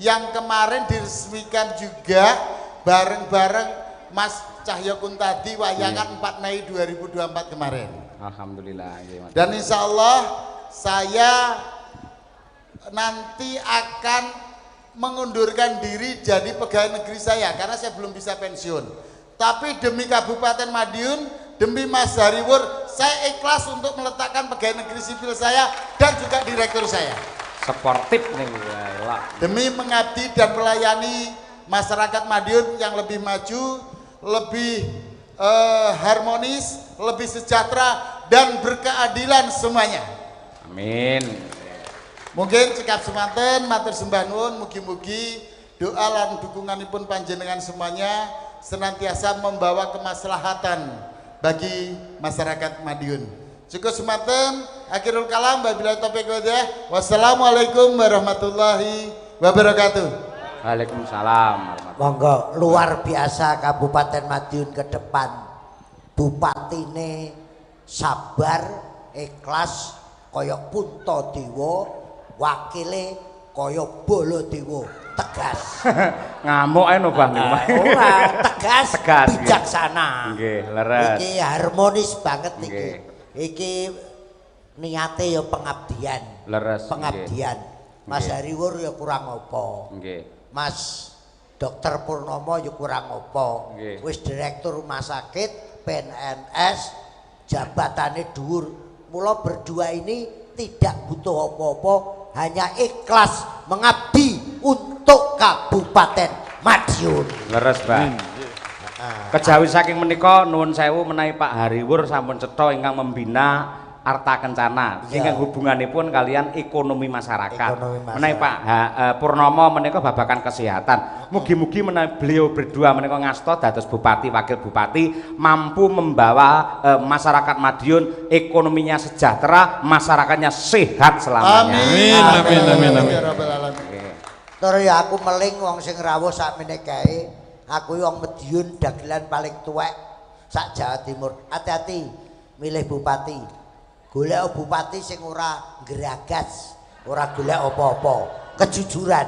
yang kemarin diresmikan juga bareng-bareng Mas Cahyo Kuntadi wayangan 4 Mei 2024 kemarin. Alhamdulillah. Dan insya Allah saya nanti akan mengundurkan diri jadi pegawai negeri saya karena saya belum bisa pensiun. Tapi demi Kabupaten Madiun, demi Mas Hariwur, saya ikhlas untuk meletakkan pegawai negeri sipil saya dan juga direktur saya. Sportif nih. Demi mengabdi dan melayani masyarakat Madiun yang lebih maju, lebih harmonis, lebih sejahtera dan berkeadilan semuanya. Amin. Mungkin cekap semanten matur sembah nuwun mugi-mugi doa lan dukunganipun panjenengan semuanya senantiasa membawa kemaslahatan bagi masyarakat Madiun. Cukup semanten, akhirul kalam, wabillahi taufiq wal hidayah. Wassalamualaikum warahmatullahi wabarakatuh. Waalaikumsalam. Monggo, luar biasa Kabupaten Madiun ke depan. Bupatine sabar, ikhlas, koyok Puntadewa, wakile koyok Baladewa, tegas. Ngamuk ae no Bang. Ora, tegas, bijaksana. Nggih, leres. Iki harmonis banget iki. Iki niate ya pengabdian. Leres. Pengabdian. Mas Hariwur ya kurang apa. Nggih. Mas Dokter Purnomo ya kurang apa. Wis direktur rumah sakit PNS, jabatannya dhuwur. Mula berdua ini tidak butuh apa-apa, hanya ikhlas mengabdi untuk Kabupaten Madiun. Leres, Pak. Kejawi saking menika nuwun sewu menawi Pak Hariwur sampun cetha ingkang membina Arta Kencana ingkang hubunganipun kalian ekonomi masyarakat. Menawi Pak Purnomo menika babakan kesehatan. Mugi-mugi menawi beliau berdua menika ngasta dados bupati wakil bupati mampu membawa masyarakat Madiun ekonominya sejahtera, masyarakatnya sehat selamanya. Amin amin amin amin. Terus ya aku meling wong sing rawuh sakmene kae. Aku wong Madiun dagelan paling tuwek sak Jawa Timur. Hati-hati milih bupati. Golek bupati sing ora geragas, ora golek apa-apa, kejujuran.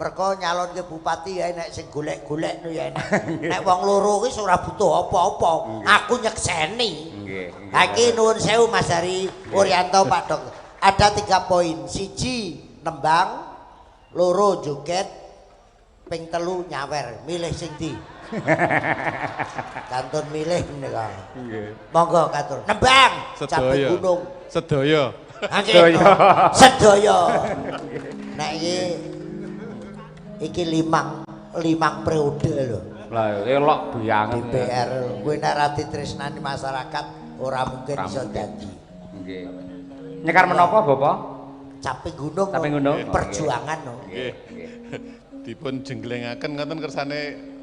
Mergo nyalonke bupati ya nek sing golek-golek no ya enak. Nek wong loro wis ora butuh apa-apa, aku nyekseni. Nggih. Iki nuwun sewu Mas Hari Wuryanto Pak Dok. Ada 3 poin. 1 nembang, 2 joget, ping 3 nyawer. Milih sing ndi? Kantun milih menika. Nggih. Monggo katur. Nembang. Capek gunung. Sedaya. Sedaya. Nek iki limang periode lho. Lah elok bianget. DPR kuwi nek ra ditresnani masyarakat ora mungkin iso dadi. Nggih. Nyekar menapa Bapak? Capek gunung. Perjuangan no. Nggih. Dipun jenglengaken ngoten kersane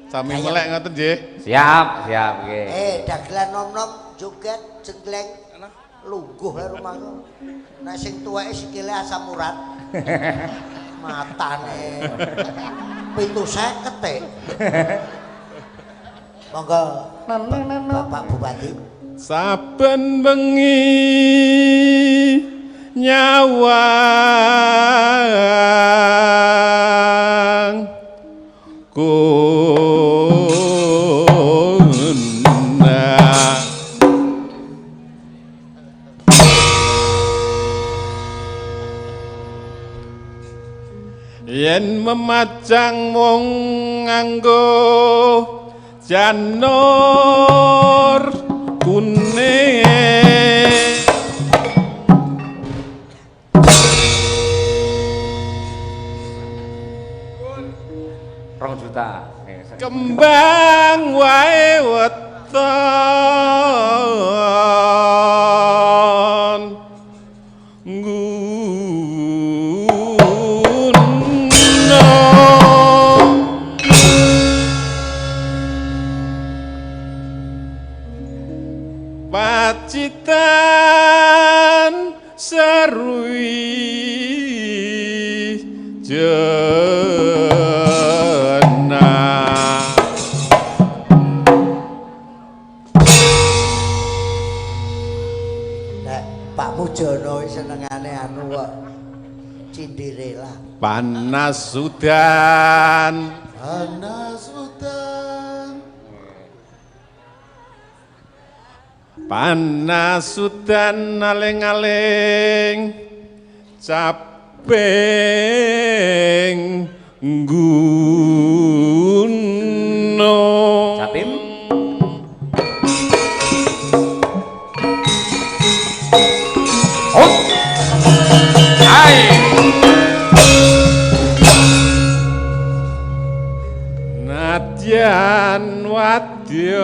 sami melek ngoten nggih. Siap, nggih. Dagelan nom-nom joget jengleng lungguh ae rumahku. Nek sing tuweke sikile asam urat. Matane 750. Monggo Bapak Bupati. Saben bengi nyawang yen memajang mung nganggo janur kuning 2 juta. Kembang wae weton pacitan serui Pak Mujono senengane anu kok Cinderella. Panas udan, panas udan aling-aling caping gunung. Capim. Nadyan wadyon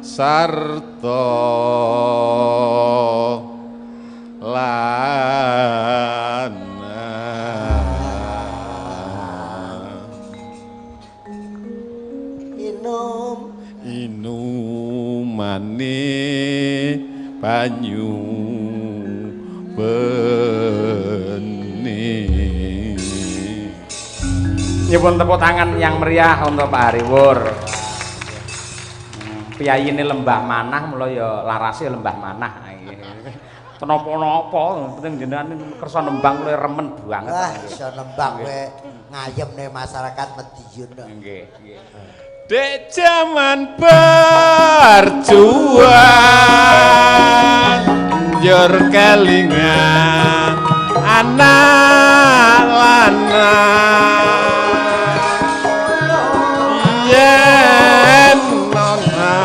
sarta inumane banyu bening. Nyuwun tepuk tangan yang meriah untuk Pak Hariwur. Piyai ini lembah manah, mula ya larase lembah manah. Kenapa-napa, penting jenengan kersa nembang kula remen banget. Wah, iso nembang kowe ngayemne masyarakat Madiun. Nggih, nggih. Dek jaman berjuang njur kelingan anak lanang yen ana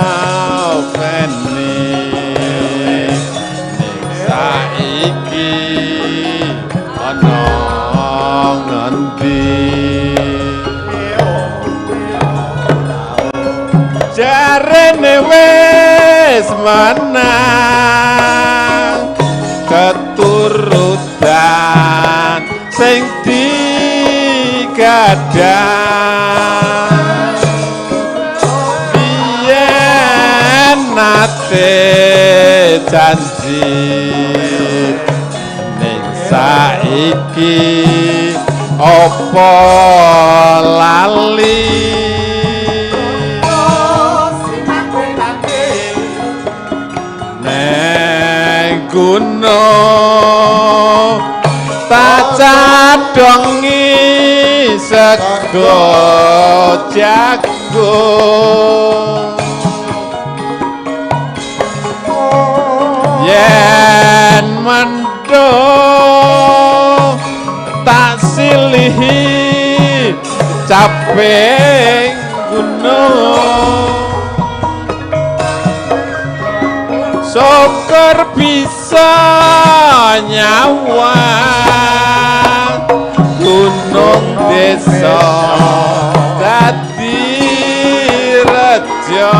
peni ning saiki ana ngendi jarene wis menang keturutan sing digadhah biyen nate janji ning saiki apa lali gunung tak cadongi sego jagung yen mendung tak silihi caping gunung syukur bisa nyawa gunung desa dadi rejo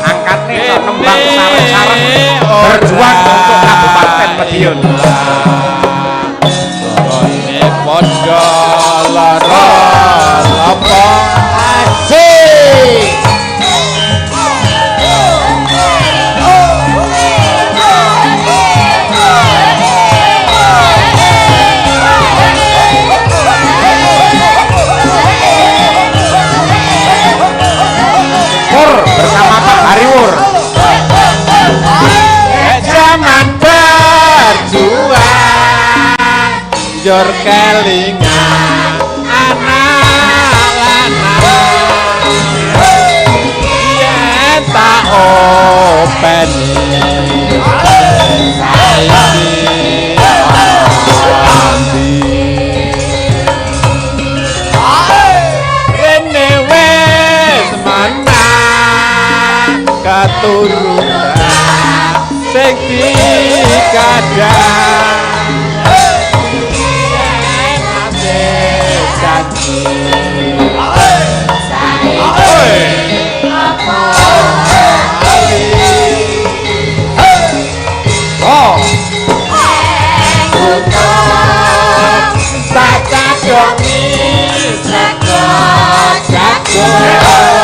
angkat nih nembang sareng-sareng berjuang untuk Kabupaten Madiun. Sorone padha lara apa Asik. Bersama Pak Hariwur. Zaman berjuang njur kelingan anak lanang yen tak openi saiki rene wis menang keturunan sing digadhah yen ate janji saiki apa tak cadongi sego jagung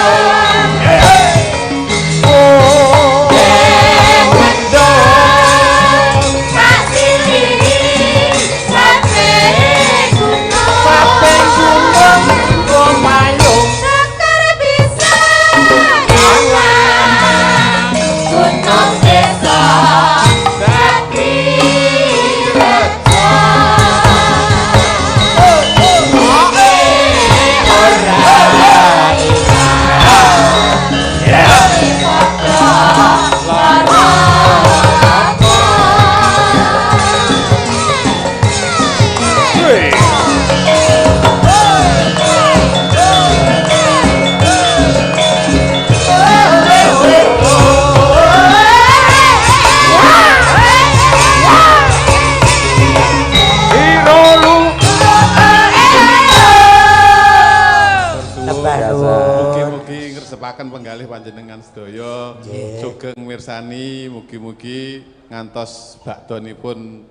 ngaturaken penggalih panjenengan sedaya sugeng mirsani mugi-mugi ngantos bakdonipun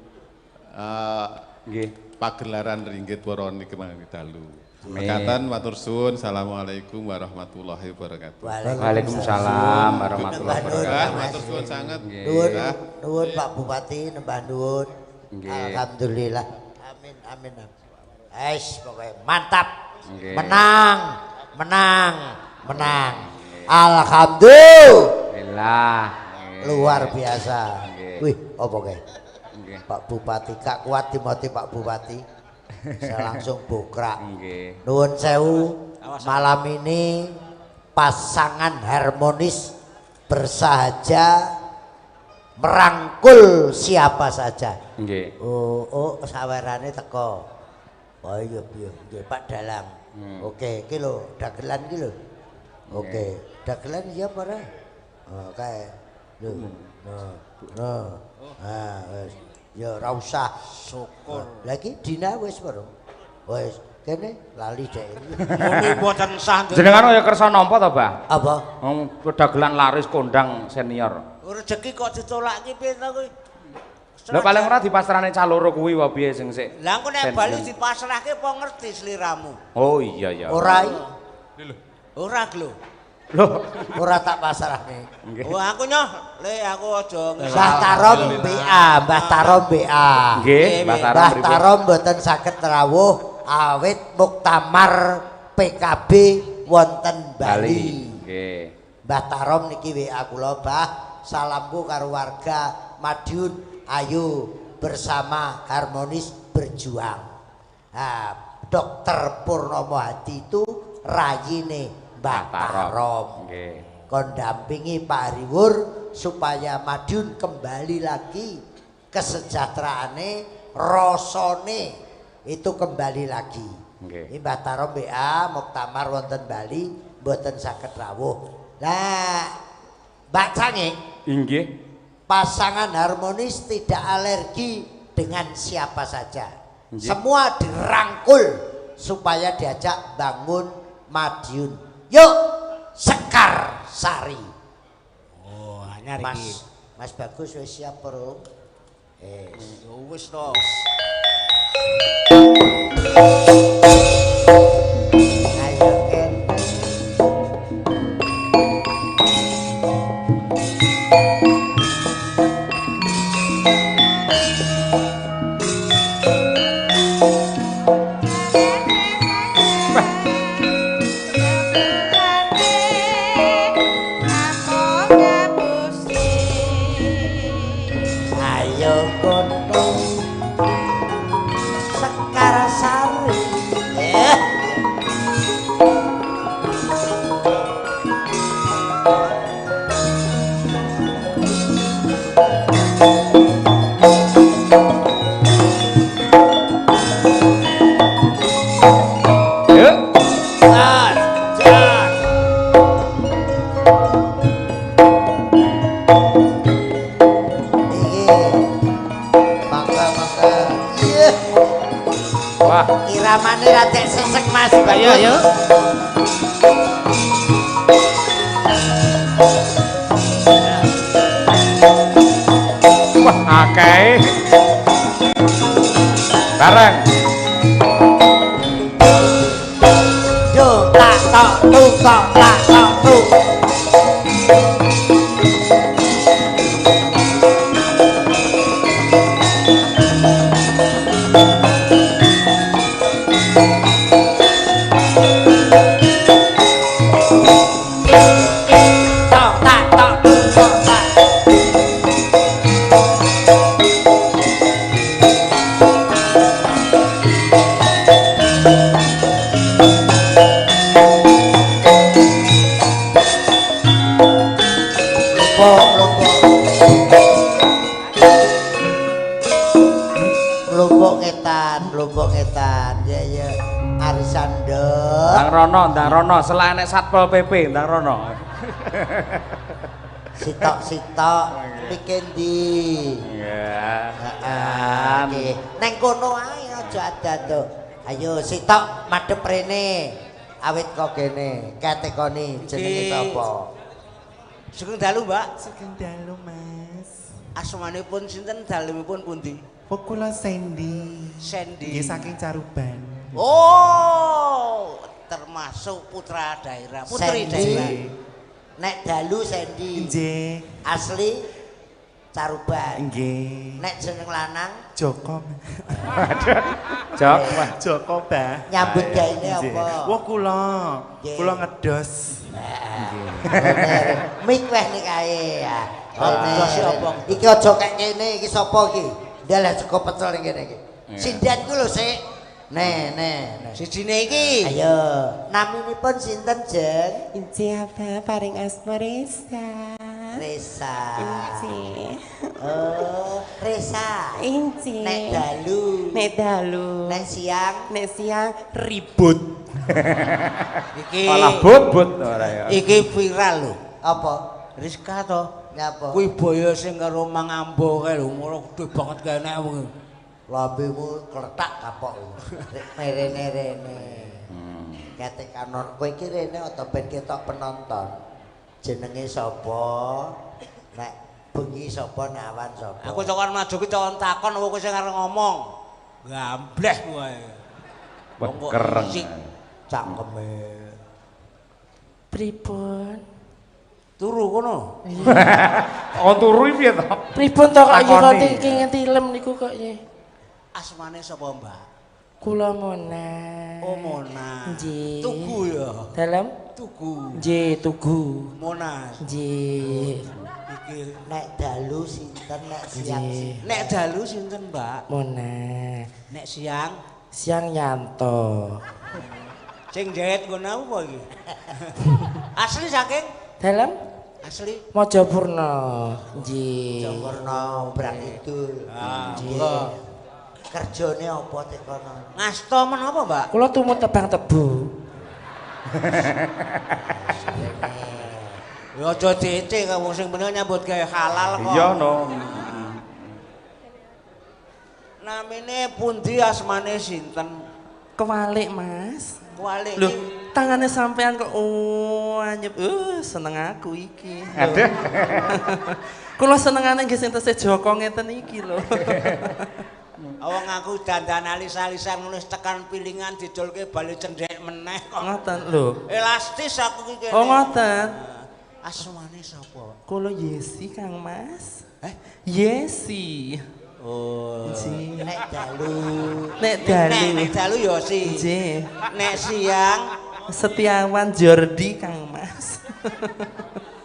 pagelaran ringgit para niki mangke dalu. Mekaten matur suwun. Assalamualaikum warahmatullahi wabarakatuh. Waalaikumsalam warahmatullahi wabarakatuh. Matur suwun sanget. Nuwun Pak Bupati nembah nuwun. Alhamdulillah. Amin amin. Pokoknya mantap. Menang. Alhamdulillah. Luar biasa. Wih, apa kayak? Pak Bupati, Kak kuat Timoti Pak Bupati. Saya langsung bokrak. Nuwun sewu, malam ini pasangan harmonis bersahaja merangkul siapa saja. Oh, sawerane teko. Oh iya, Pak Dalang. Oke, iki lho, dagelan iki lho. Oke, dagelan iya apa ora? Oh, kae. Lho. Wis. Ya ora usah syukur. Lagi dina wis baru. Wis, kene lali dek. Muni mboten sah. Jenengan ya kersa nampa to, Bah? Apa? Dagelan laris kondang senior. Rezeki kok ditolak iki piye to kuwi? Lha paling ora dipasrahne cah loro kuwi wae piye sing sik. Lah engko nek bali dipasrahke apa ngerti sliramu? Oh iya ya. Ora. Ora lho. Loh, ora tak pasrahne. Oh aku nyoh, aku aja Mbah Tarom BA, Mbah Tarom BA. Nggih, Mbah Tarom. Mbah Tarom mboten saged rawuh awit muktamar PKB wonten Bali. Nggih. Mbah Tarom niki WA kula, Mbah. Salamku karo warga Madiun, ayo bersama harmonis berjuang. Nah, Dokter Purnomo Hadi itu rayine Mbah Tarom. Kon dampingi Pak Hariwur supaya Madiun kembali lagi kesejahteraane, rasane itu kembali lagi. Ini Mbah Tarom BA muktamar wonten Bali mboten saged rawuh. Nah, Mbak Cange, inggih. Pasangan harmonis tidak alergi dengan siapa saja. Semua dirangkul supaya diajak bangun Madiun. Yuk, Sekar Sari. Oh, anyar iki. Mas Bagus wis siap, Bro? Wis to. Ayo Ken. Iramane ratek sesek Mas. Ayo ayo. Wah, akeh. Bareng. Yo tak tok tu tok tak tok tu. Ndang Rono, selanek Satpol PP, Ndang Rono. Sitok-sitok bikin di. Ya. Neng kono ae aja ada tuh. Ayo sitok madhep rene. Awit kok kene, katekoni jenenge sapa? Sugeng dalu, Mbak. Sugeng dalu, Mas. Asmanipun sinten, dalemipun pundi? Kula Sandy. Sandy. Nggih saking Caruban. Oh, termasuk putra daerah, putri Sandy. daerah. Nek dalu Sandy. Nggih. Asli Caruban. Nggih. Nek jeneng lanang Joko. Joko, Bah. nyambut gawe apa? Wah kula. Nggih. Kula ngedos. Mik weh nek kae ya. Ngedos apa? Iki aja kek kene iki sapa iki? Ndalah sego pecel ning kene iki. Sindan ku lho sik. Nih. Sijine iki. Ayo, naminipun sinten, Jeng? Inci apa paring asma Resa. Resa. Inci. Oh, Resa. Inci. Nek dalu. Nek dalu. Nek siang. Nek siang ribut. Iki malah bobot ora ya. Iki viral lho. Apa? Rizka to. Nyapa? Kuwi boyo sing karo Mang Ambo kae lho, ngono gede banget kene wong. Lambemu kletak kapok. Rene-rene. Kate kanon kowe iki rene utawa ben ketok penonton. Jenenge sapa? Nek bengi sapa nek awan sapa? Aku cokon maju ki cokon takon kowe sing arep ngomong. Gambleh wae. Kereng. Cangkeme. Pripun? Turu kono. Oh turu piye to? Pripun to kok iki ngetilem niku kok ye. Asmane sapa, Mbak? Kula Mona. Oh, Mona. Nggih. Tugu ya. Dalem? Tugu. Nggih, tugu. Mona. Nggih. Iki Nek dalu sinten nek siang sinten? nek dalu sinten, Mbak? Mona. Nek siang Siang Yanto. sing jahit ngono apa iki? Asli saking Dalem? asli Mojopurno. Nggih. Jampurna Brang Kidul. Nggih. Kerjane apa tekono? Ngasto menapa, Mbak? Kula tumut tebang tebu. Ya aja cece kok wong sing bener nyambut gawe halal kok. Iya no. Namine pundi asmane sinten? Kewalik, Mas. Kualik Loh, iki. tangannya sampean kok anyep. Seneng aku iki. Ada. Kula senengane nggih sing tesih Joko ngeten iki lho. Wong aku dandan alis-alisan nulis tekan pilingan didolke bali cendhek meneh kok. Ngoten lho. Elastis aku iki kene. Oh ngoten. Asmane sapa? Kula Yesi Kang Mas. Yesi. Oh. Nggih. Nek dalu. Nek dalu. Nek dalu ya si. Nggih. Nek siang Setiawan Jordi Kang Mas.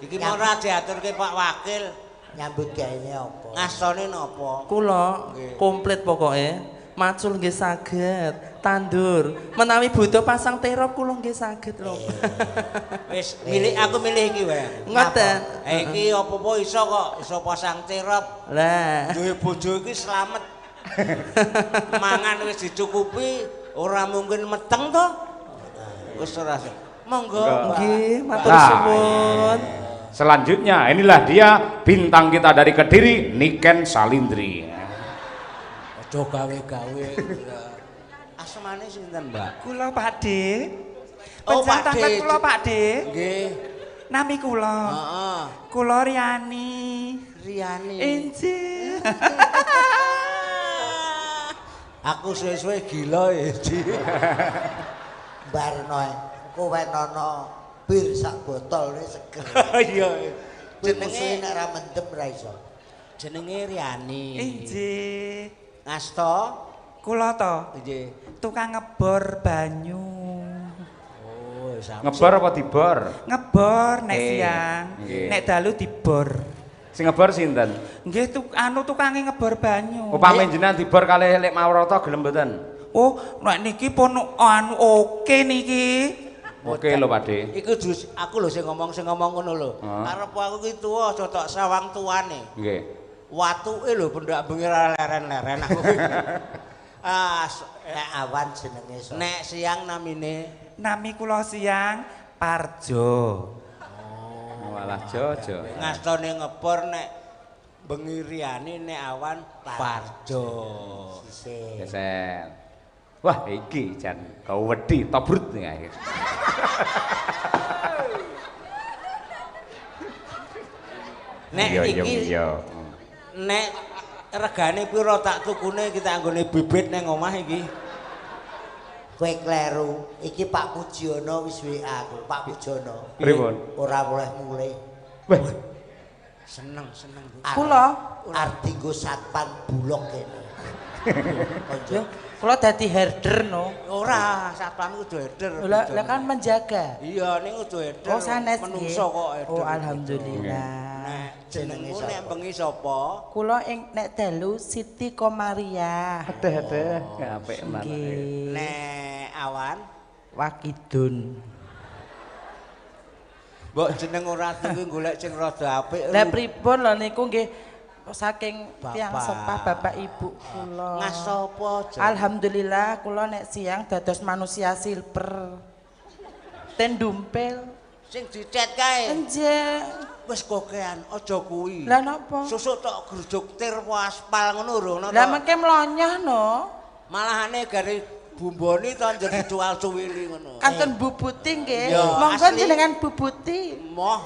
iki mau ora diaturke Pak Wakil. Nyambut gawe apa? Ngastone napa? Kula komplit pokoke. Macul nggih saged, tandur. Menawi butuh pasang terop kula nggih saged lho. Wis milih aku milih iki wae. Ngoten. Iki apa-apa iso kok, iso pasang terop. Lah, Duwe bojo iki slamet. Mangan wis dicukupi, ora mungkin meteng to. Wis ora. Monggo. nggih, matur Nah, suwun. Selanjutnya inilah dia bintang kita dari Kediri, Niken Salindri. Aja gawe-gawe. Asmane sinten, Mbak? Kula Pakde. Oh, Panjenengan Pakde. kula Pakde. Nggih. Nami kula. Heeh. Kula Riani. Riani. Injil. Aku suwe-suwe gila ya, Di. Barno kowe nono bir sak botol ne seger. Iya. Jenenge nek ra mendem ra iso. Jenenge Riani. Injil. Ngasto? Kula to. Nggih. Tukang ngebor banyu. Oh, Ngebor apa dibor? Ngebor nek siang. Nggih. Nek dalu dibor. Sing ngebor sinten? Nggih tukange ngebor banyu. Upami jenengan dibor kalih Lek Mawrata gelem mboten? Oh, nek niki pun oke niki. Oke lho Pakde. Iku aku lho sing ngomong ngono lho. Karep aku ki tuwa aja tok sawang tuane. Nggih. Watuke lho pendak bengi leren-leren aku. Nek awan jenenge sapa? Nek siang namine Nami kula siang Parjo. Walah Jojo. ngastone ngebor nek bengi Riani nek awan Parjo. Sisih. Geser. Wah iki jan kau wedi tobrut nih akhir. Nek iki nek regane pira tak tukune kita anggone bibit ning omah iki. Kowe kleru. Iki Pak Pujiono wis WA aku, Pak Pujiono. Pripun? Ora boleh mulai. Seneng. Kula arti go satpan bulog kene. yo kula dadi herder no. Ora, satpam kudu herder. Lah kan menjaga. Iya, ning kudu herder. Oh sanes menungso kok herder. Oh alhamdulillah. Jenengmu nek bengi sapa? Kula nek dalu Siti Komaria. Aduh, apik banget. Nek awan Wakidun. Mbok jeneng ora kuwi golek sing rada apik. Lah pripun lho niku nggih saking tiyang sepah bapak ibu kula. Ngas sapa? Alhamdulillah kula nek siang dados manusia silver. Ten dumpel sing dicet kae. Nggih. Wis kokean aja kuwi. Lah napa? Susuk tok grujuk tir apa aspal ngono lho. Lah mengke mlonyah no. Malahane gare bumboni to njer dicual cuwili ngono. Kanten bubuti nggih. Monggo jenengan bubuti. Moh.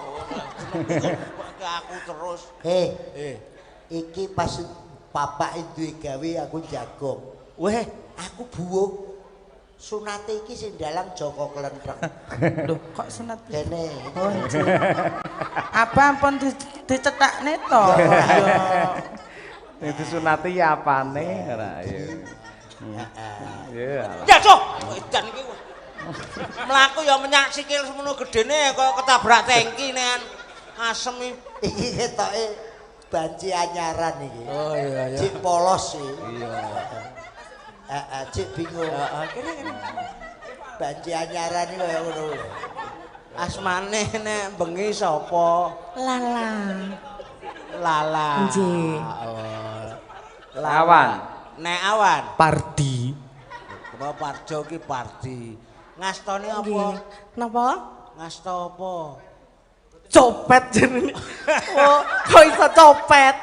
Aku terus. Iki pas bapak duwe gawe aku jagong. Weh, aku buwuh. Sunate iki sing dalang Joko Klentheng. Lho, kok sunat kene? Oh, apa ampun dicetakne to? Sing disunati ya apane ora ya. Ya, Cuk. Edan iki. Mlaku ya menyak sikil semono gedene kok ketabrak tangki nen. Asem iki ketoke banci anyaran iki. Oh iya ya. Cik polos iki. Iya. Cik bingung. Kene. Banci anyaran iki kaya ngono. Asmane nek bengi sapa? Lala. Nggih. Awan. Nek awan. Pardi. Apa Parjo ki Pardi. Ngastone apa? Napa? Ngasta apa? Copet jenenge. Oh, kok iso copet?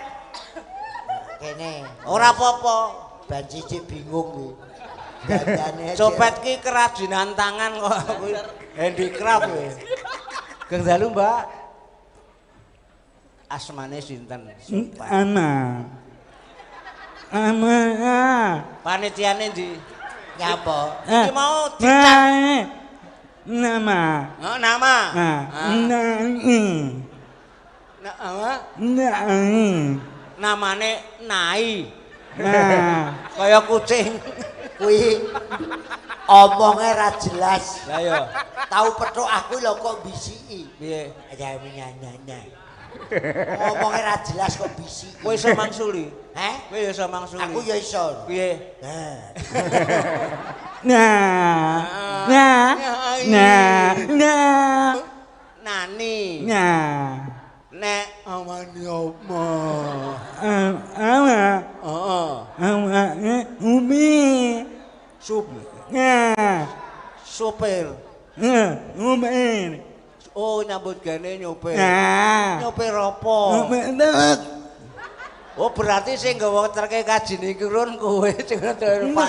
Kene. Ora apa-apa. Banci cik bingung iki. Copet ki kerajinan tangan kok kuwi handicraft kuwi. Kang dalu, Mbak. Asmane sinten? Ana. Panitiane ndi? Nyapa? Iki mau dicat. Nama. Oh, nama. Namane Nai. Kaya kucing. Kuwi omonge ra jelas. Lah ya. Tahu petuk aku lho kok bisiki. Piye? Ya nyanya. Omonge ra jelas kok bisiki. Kowe iso mangsuli? Heh? Kowe iso mangsuli? Aku ya iso. Piye? Nani. Nek amane apa? Umi. Supir. Umi. Oh, nyambut gane nyopir. Nah. Nyopir apa? Oh, berarti sing nggawa treke kajine iki run kowe sing nganter Pak.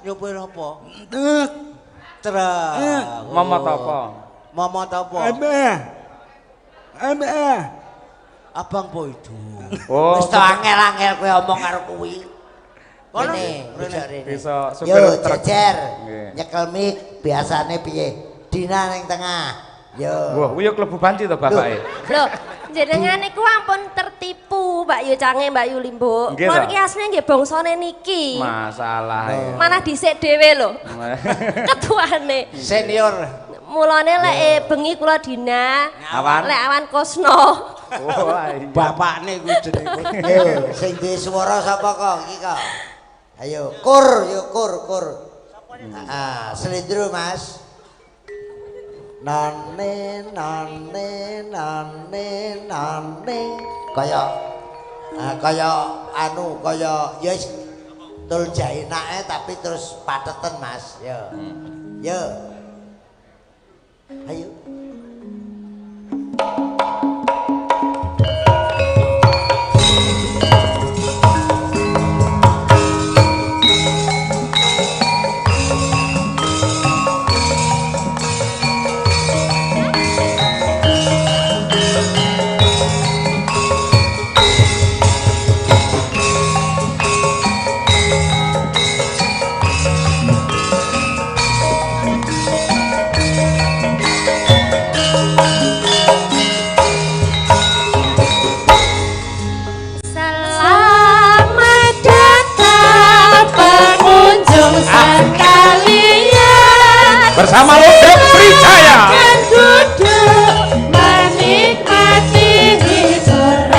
Nyopir apa? Truk. Momot apa? Momot apa? Abang Boydu. Oh. Wis angel-angel kowe omong karo kuwi. Kene, bisa supir truk. Yo jejer. Nggih. Nyekel mic biasane piye? Dina ning tengah. Yo. Wah, kuwi yo klebu banci to bapake. Lho, jenengan niku ampun tertipu, Mbak Yu Cange, Mbak Yu Limbo. Nggih, Kula iki asline nggih bangsane niki. Masalah ya. Mana dhisik dhewe lho. Ketuane. Senior. Mulane lek bengi kula dina, Awan. lek awan Kosno. Oh, iya. Bapakne kuwi jenenge. Yo, sing duwe swara sapa kok iki kok? Ayo, kur. Selindro, Mas. Nane. Kaya anu, kaya ya tul jainake tapi terus pateten, Mas. Yo. Ayo. Jamaludin Trijaya. Duduk menikmati hiburan,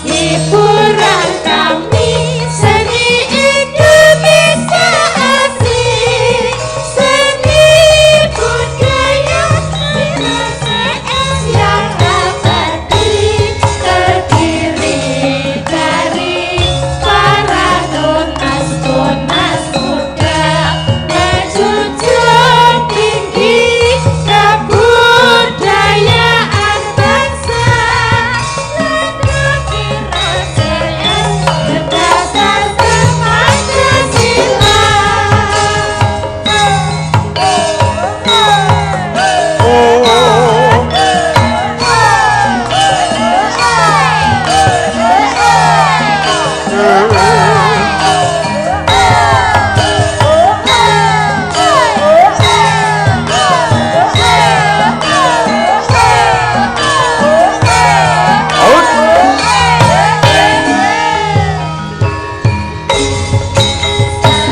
hiburan kami seni Indonesia asik, seni budaya yang abadi, terdiri dari para tunas-tunas muda menjunjung tinggi kebudayaan bangsa, berdasarkan Pancasila.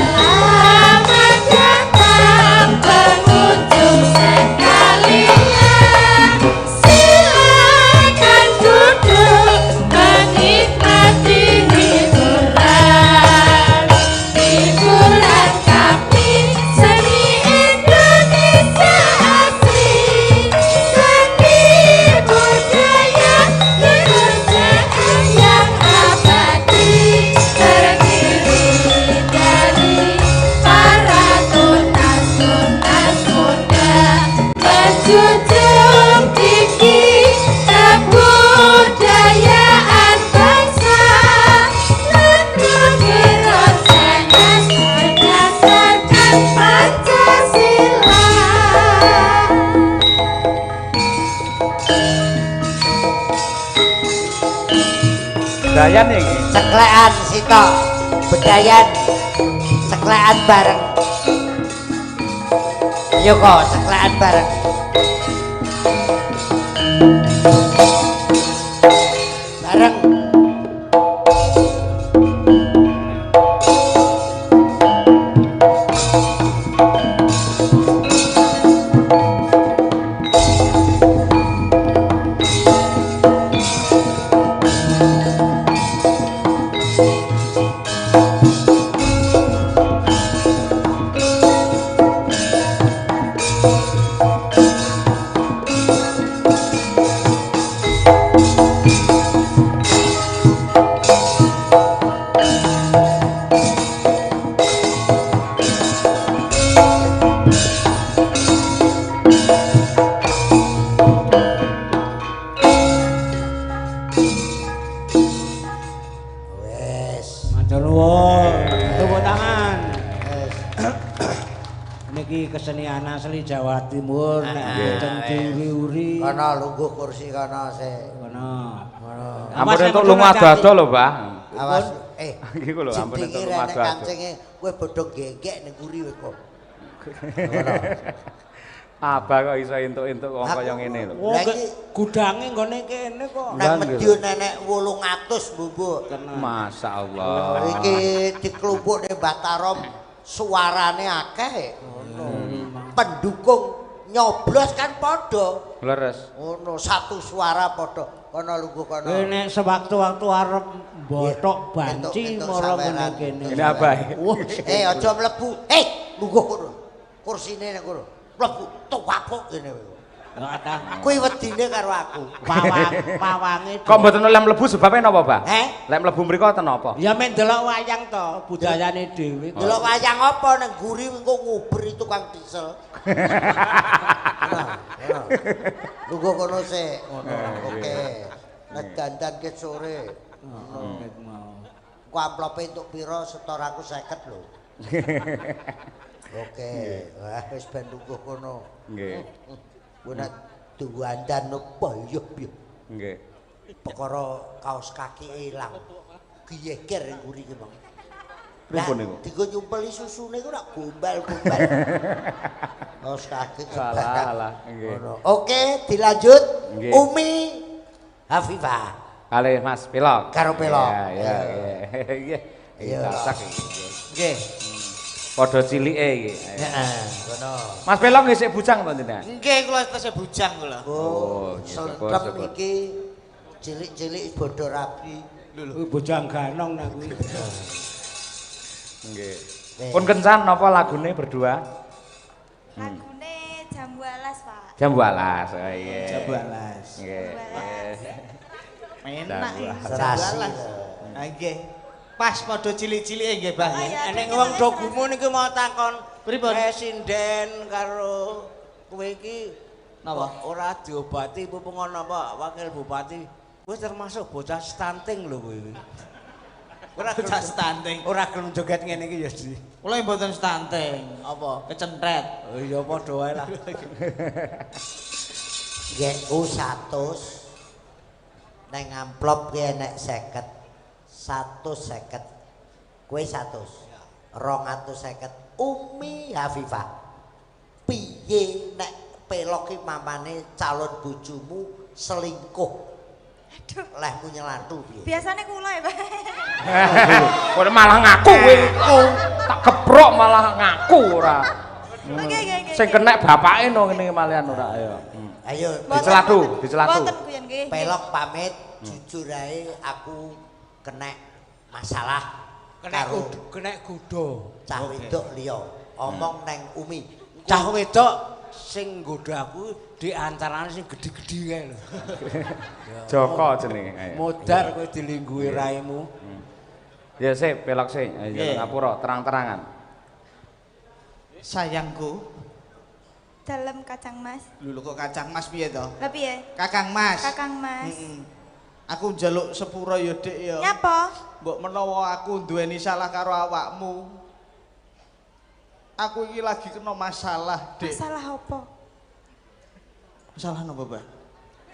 Selamat datang pengunjung sekalian, silakan duduk menikmati hiburan, hiburan kami seni Indonesia asli, seni budaya kerajaan yang abadi, terdiri dari para tunas-tunas muda menjunjung tinggi kebudayaan bangsa, berdasarkan Pancasila. Dayan iki. Seklekan sito, bedayan, seklekan bareng. Ayo kok, seklekan bareng. Bareng. Wes. Matur nuwun. Tepuk tangan. Niki kesenian asli Jawa Timur nek mboten diuri-uri. Kono lungguh kursi kono sik. Kono. Ampun entuk lunga ado lho, Mbah. Awas, Iki lho ampun entuk lunga ado. Kancinge kowe bodho gegek ning guri kowe kok. Abah kok iso entuk-entuk wong kaya ngene lho. Oh, gudange nggone kene kok. Nang Medion nenek 800 bumbu. Masyaallah. Iki diklumpukne Batarom suarane akeh. Pendukung nyoblos kan padha. Leres. Ngono, satu suara padha. Kono lungguh kono. Nek sewaktu-waktu arep botok banci mara ngene kene. Ini Abah. Aja mlebu. Lungguh kono. Kursine nek kono. Mlebu tuwapuk kene kowe. Kuwi wedine karo aku. Pawange. Kok mboten oleh mlebu sebabe napa, Pak? Lek mlebu mriku ten apa? Ya mek delok wayang to, budayane dhewe. Delok wayang apa nang guri engko nguberi tukang diesel. Lungguh kono sik. Oke. Nek dandan ke sore. Ku amplope entuk pira setor aku 50 lho. Oke. Wah wis ben lungguh kono. Nggih. Ku nek dandan apa ya piye? Nggih. Perkara kaos kaki ilang. Giyeger ning guri ki, Bang. Pripun niku? Digo nyumpeli susune ku nak gombal-gombal. Kaos kaki. Salah, nggih. Oke, dilanjut. Nggih. Umi Hafifah. Kali Mas Pilok. Karo Pilok. Iya. Nggih. Iya. Tasak. Nggih. Padha cilike iki. Heeh, ngono. Mas Pelok nggih sik bujang to jenengan? Nggih kula tesih bujang kula. Oh, selendem iki cilik-cilik bodho rabi. Kuwi bojang ganong nak kuwi. Nggih. Pun kencan napa lagune berdua? Lagune Jambu Alas, Pak. Jambu Alas. Oh iya. Jambu Alas. Nggih. Enak iki. Serasi. Ha nggih. Pas padha cilik-cilike nggih, Bang. Nek wong do gumun iki mau takon pripun? Presiden karo kowe iki napa? Ora diobati apa ngono apa wakil bupati. Kowe termasuk bocah stunting lho kowe iki. Ora bocah stunting. Ora gelem joget ngene iki ya, Di. Kula mboten stunting. Apa? Kecentret. Oh iya padha wae lah. Nggih, 100. Neng amplop ki enek 50. 150. Kowe 100. 250. Umi Hafifah. Piye nek Pelok ki mamane calon bojomu selingkuh? Aduh. Lehmu nyelantu piye? Biasane kula ya, Pak. Kowe malah ngaku kowe. Tak keprok malah ngaku ora. Nggih. Sing kenek bapake no ngene malian ora ayo. Ayo dicelatu. Wonten kuyen nggih. Pelok pamit jujur ae aku kena masalah kena kudo. Cah wedok liya omong neng Umi. Cah wedok sing nggodho aku di antarane sing gedhi-gedhi kae lho. Joko jenenge. Modar kowe dilingguhi raimu. Ya sik, Pelok sik. Ayo ngapura terang-terangan. Sayangku. Dalem Kacang Mas. Lho kok Kacang Mas piye to? Lah piye? Kakang Mas. Kakang Mas. Aku njaluk sepura ya, Dik ya. Nyapa? Mbok menawa aku duweni salah karo awakmu. Aku iki lagi kena masalah, Dik. Masalah apa? Masalah napa, Mbak?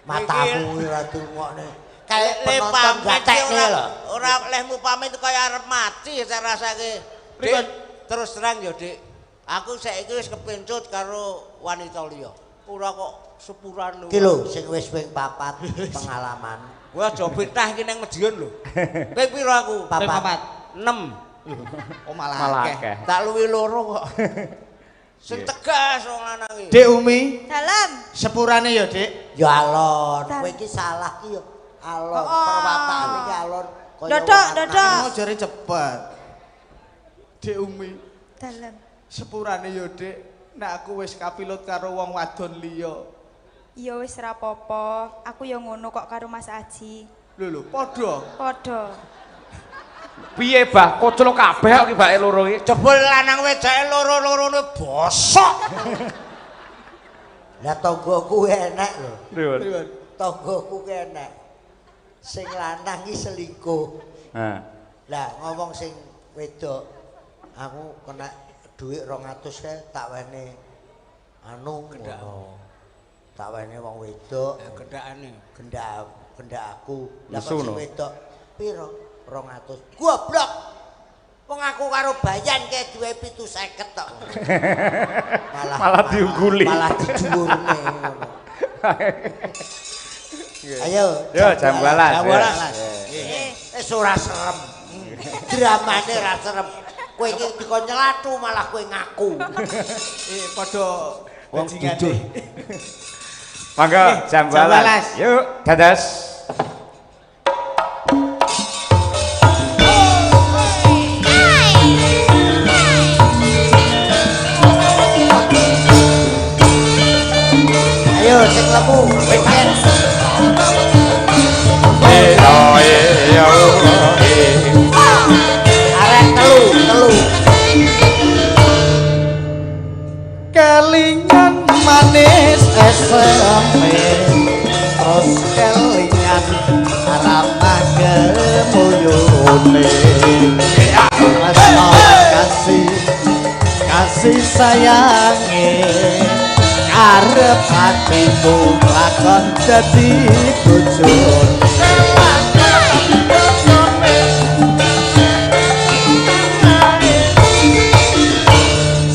Matamu ora dirungokne. Kayak penonton gatekne lho. Ora lehmu pamit kaya arep mati cara rasake. Dik, terus terang ya, Dik. Aku saiki wis kepencut karo wanita liya. Ora kok sepuran lho. Ki lho sing wis ping 4 pengalaman. Kowe aja fitnah iki nang Medion lho. Ping pira aku? 4. 6. Oh malah akeh. Tak luwi loro kok. Sing tegas wong lanang iki. Dik Umi. Dalem. Sepurane ya, Dik. Ya alon, kowe iki salah ki ya. Alon, perwataan iki alon. Dodok. Mau jare cepet. Dik Umi. Dalem. Sepurane ya, Dik. Nek aku wis kapilut karo wong wadon liya. Ya wis ra apa-apa. Aku ya ngono kok karo Mas Aji. Lho, padha. Padha. Piye, Bah? Koclok kabeh kok bake loro iki. Jebul lanang wedake loro-lorone bosok. Lah tanggoku enek lho. Pripun? Tanggoku enek. Sing lanang iki selingkuh. Nah. Lah ngomong sing wedok aku kena duit 200 kae tak wene anu ngono. Tak wene wong wedok Gendakane. Gendak aku. Lah Nesu, sing no? wedok piro? 200. Goblok. Wong aku karo bayan kae duwe 750 tok. Malah diungguli. Malah dijuurne ngono. Ayo. Yo Jambu Alas. Wis ora serem. Dramane ora serem. Kowe iki dikon nyelatu malah kowe ngaku. Padha wong bajingane. Mangga Jambu Alas. Yuk, dadas. Ayo sing lebu, weekend. Arek telu. Kelingan manis SMP, terus kelingan arama kemuyune. Kasih sayange arep hatimu lakon dadi bojone.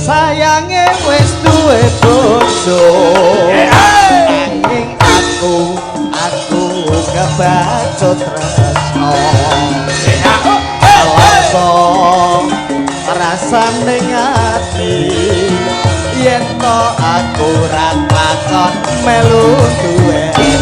Sayange wis duwe bojo, nanging aku kebacut tresno. Alasan rasane ngati yen to aku ra lakon melu duweni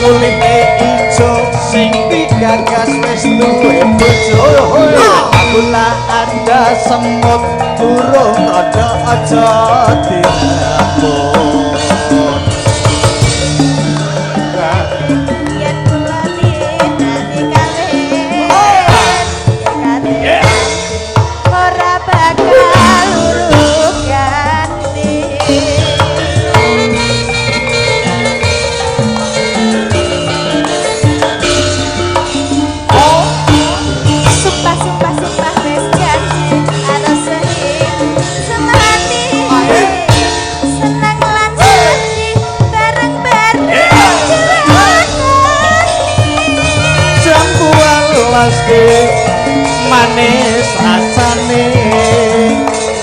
kulite ijo sing digagas wis duwe bojo aku lah ada semut durung rada aja dirambut yen kula ditani kalih ora bakal urung ganti Sumpah wis janji ana sehing semati seneng lan janji bareng-bareng jambuan lasti manis rasane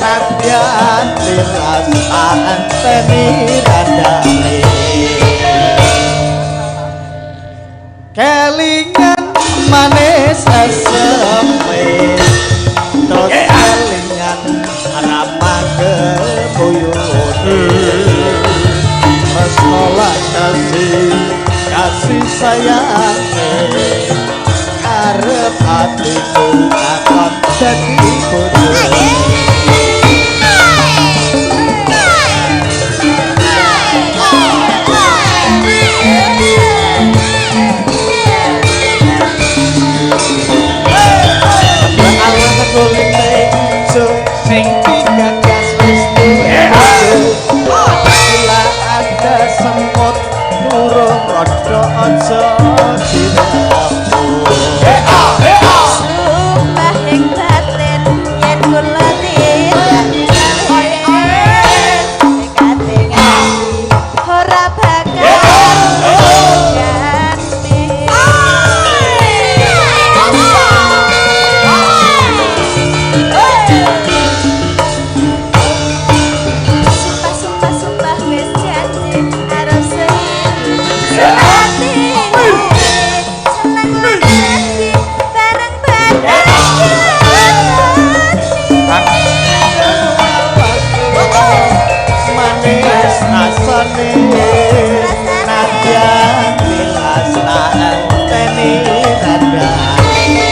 nadyan dirasaan teni randane kelingan manis SMP terus kelingan ramah kebuyute mesnolah kasih sayang arep hatiku akan jadi bojo sing digagas wis duwe ada semut durung rada aja dirambut sumpah ing batin yen kula ditani ora bakal ganti Sumpah wis janji arep sehing semati seneng lan janji bareng-bareng manis rasane nadyan dirasaan teni randane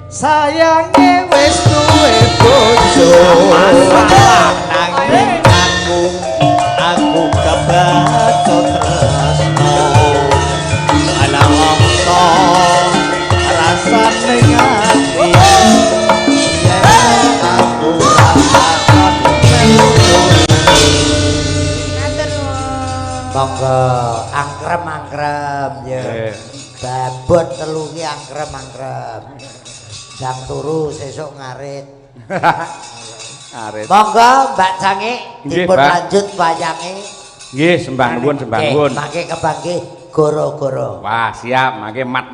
sayange wis duwe bojo nanging aku kebaco tresno ala mongso rasane ngati yen aku rasakan monggo angkrem ya babot telungi angkrem jam turu sesuk ngarit Arit. monggo Mbak Cangi dipun Mbak. lanjut wayange Nggih, sembah nuwun, sembah nuwun. mangke kebangke goro-goro Wah, siap, mangke mat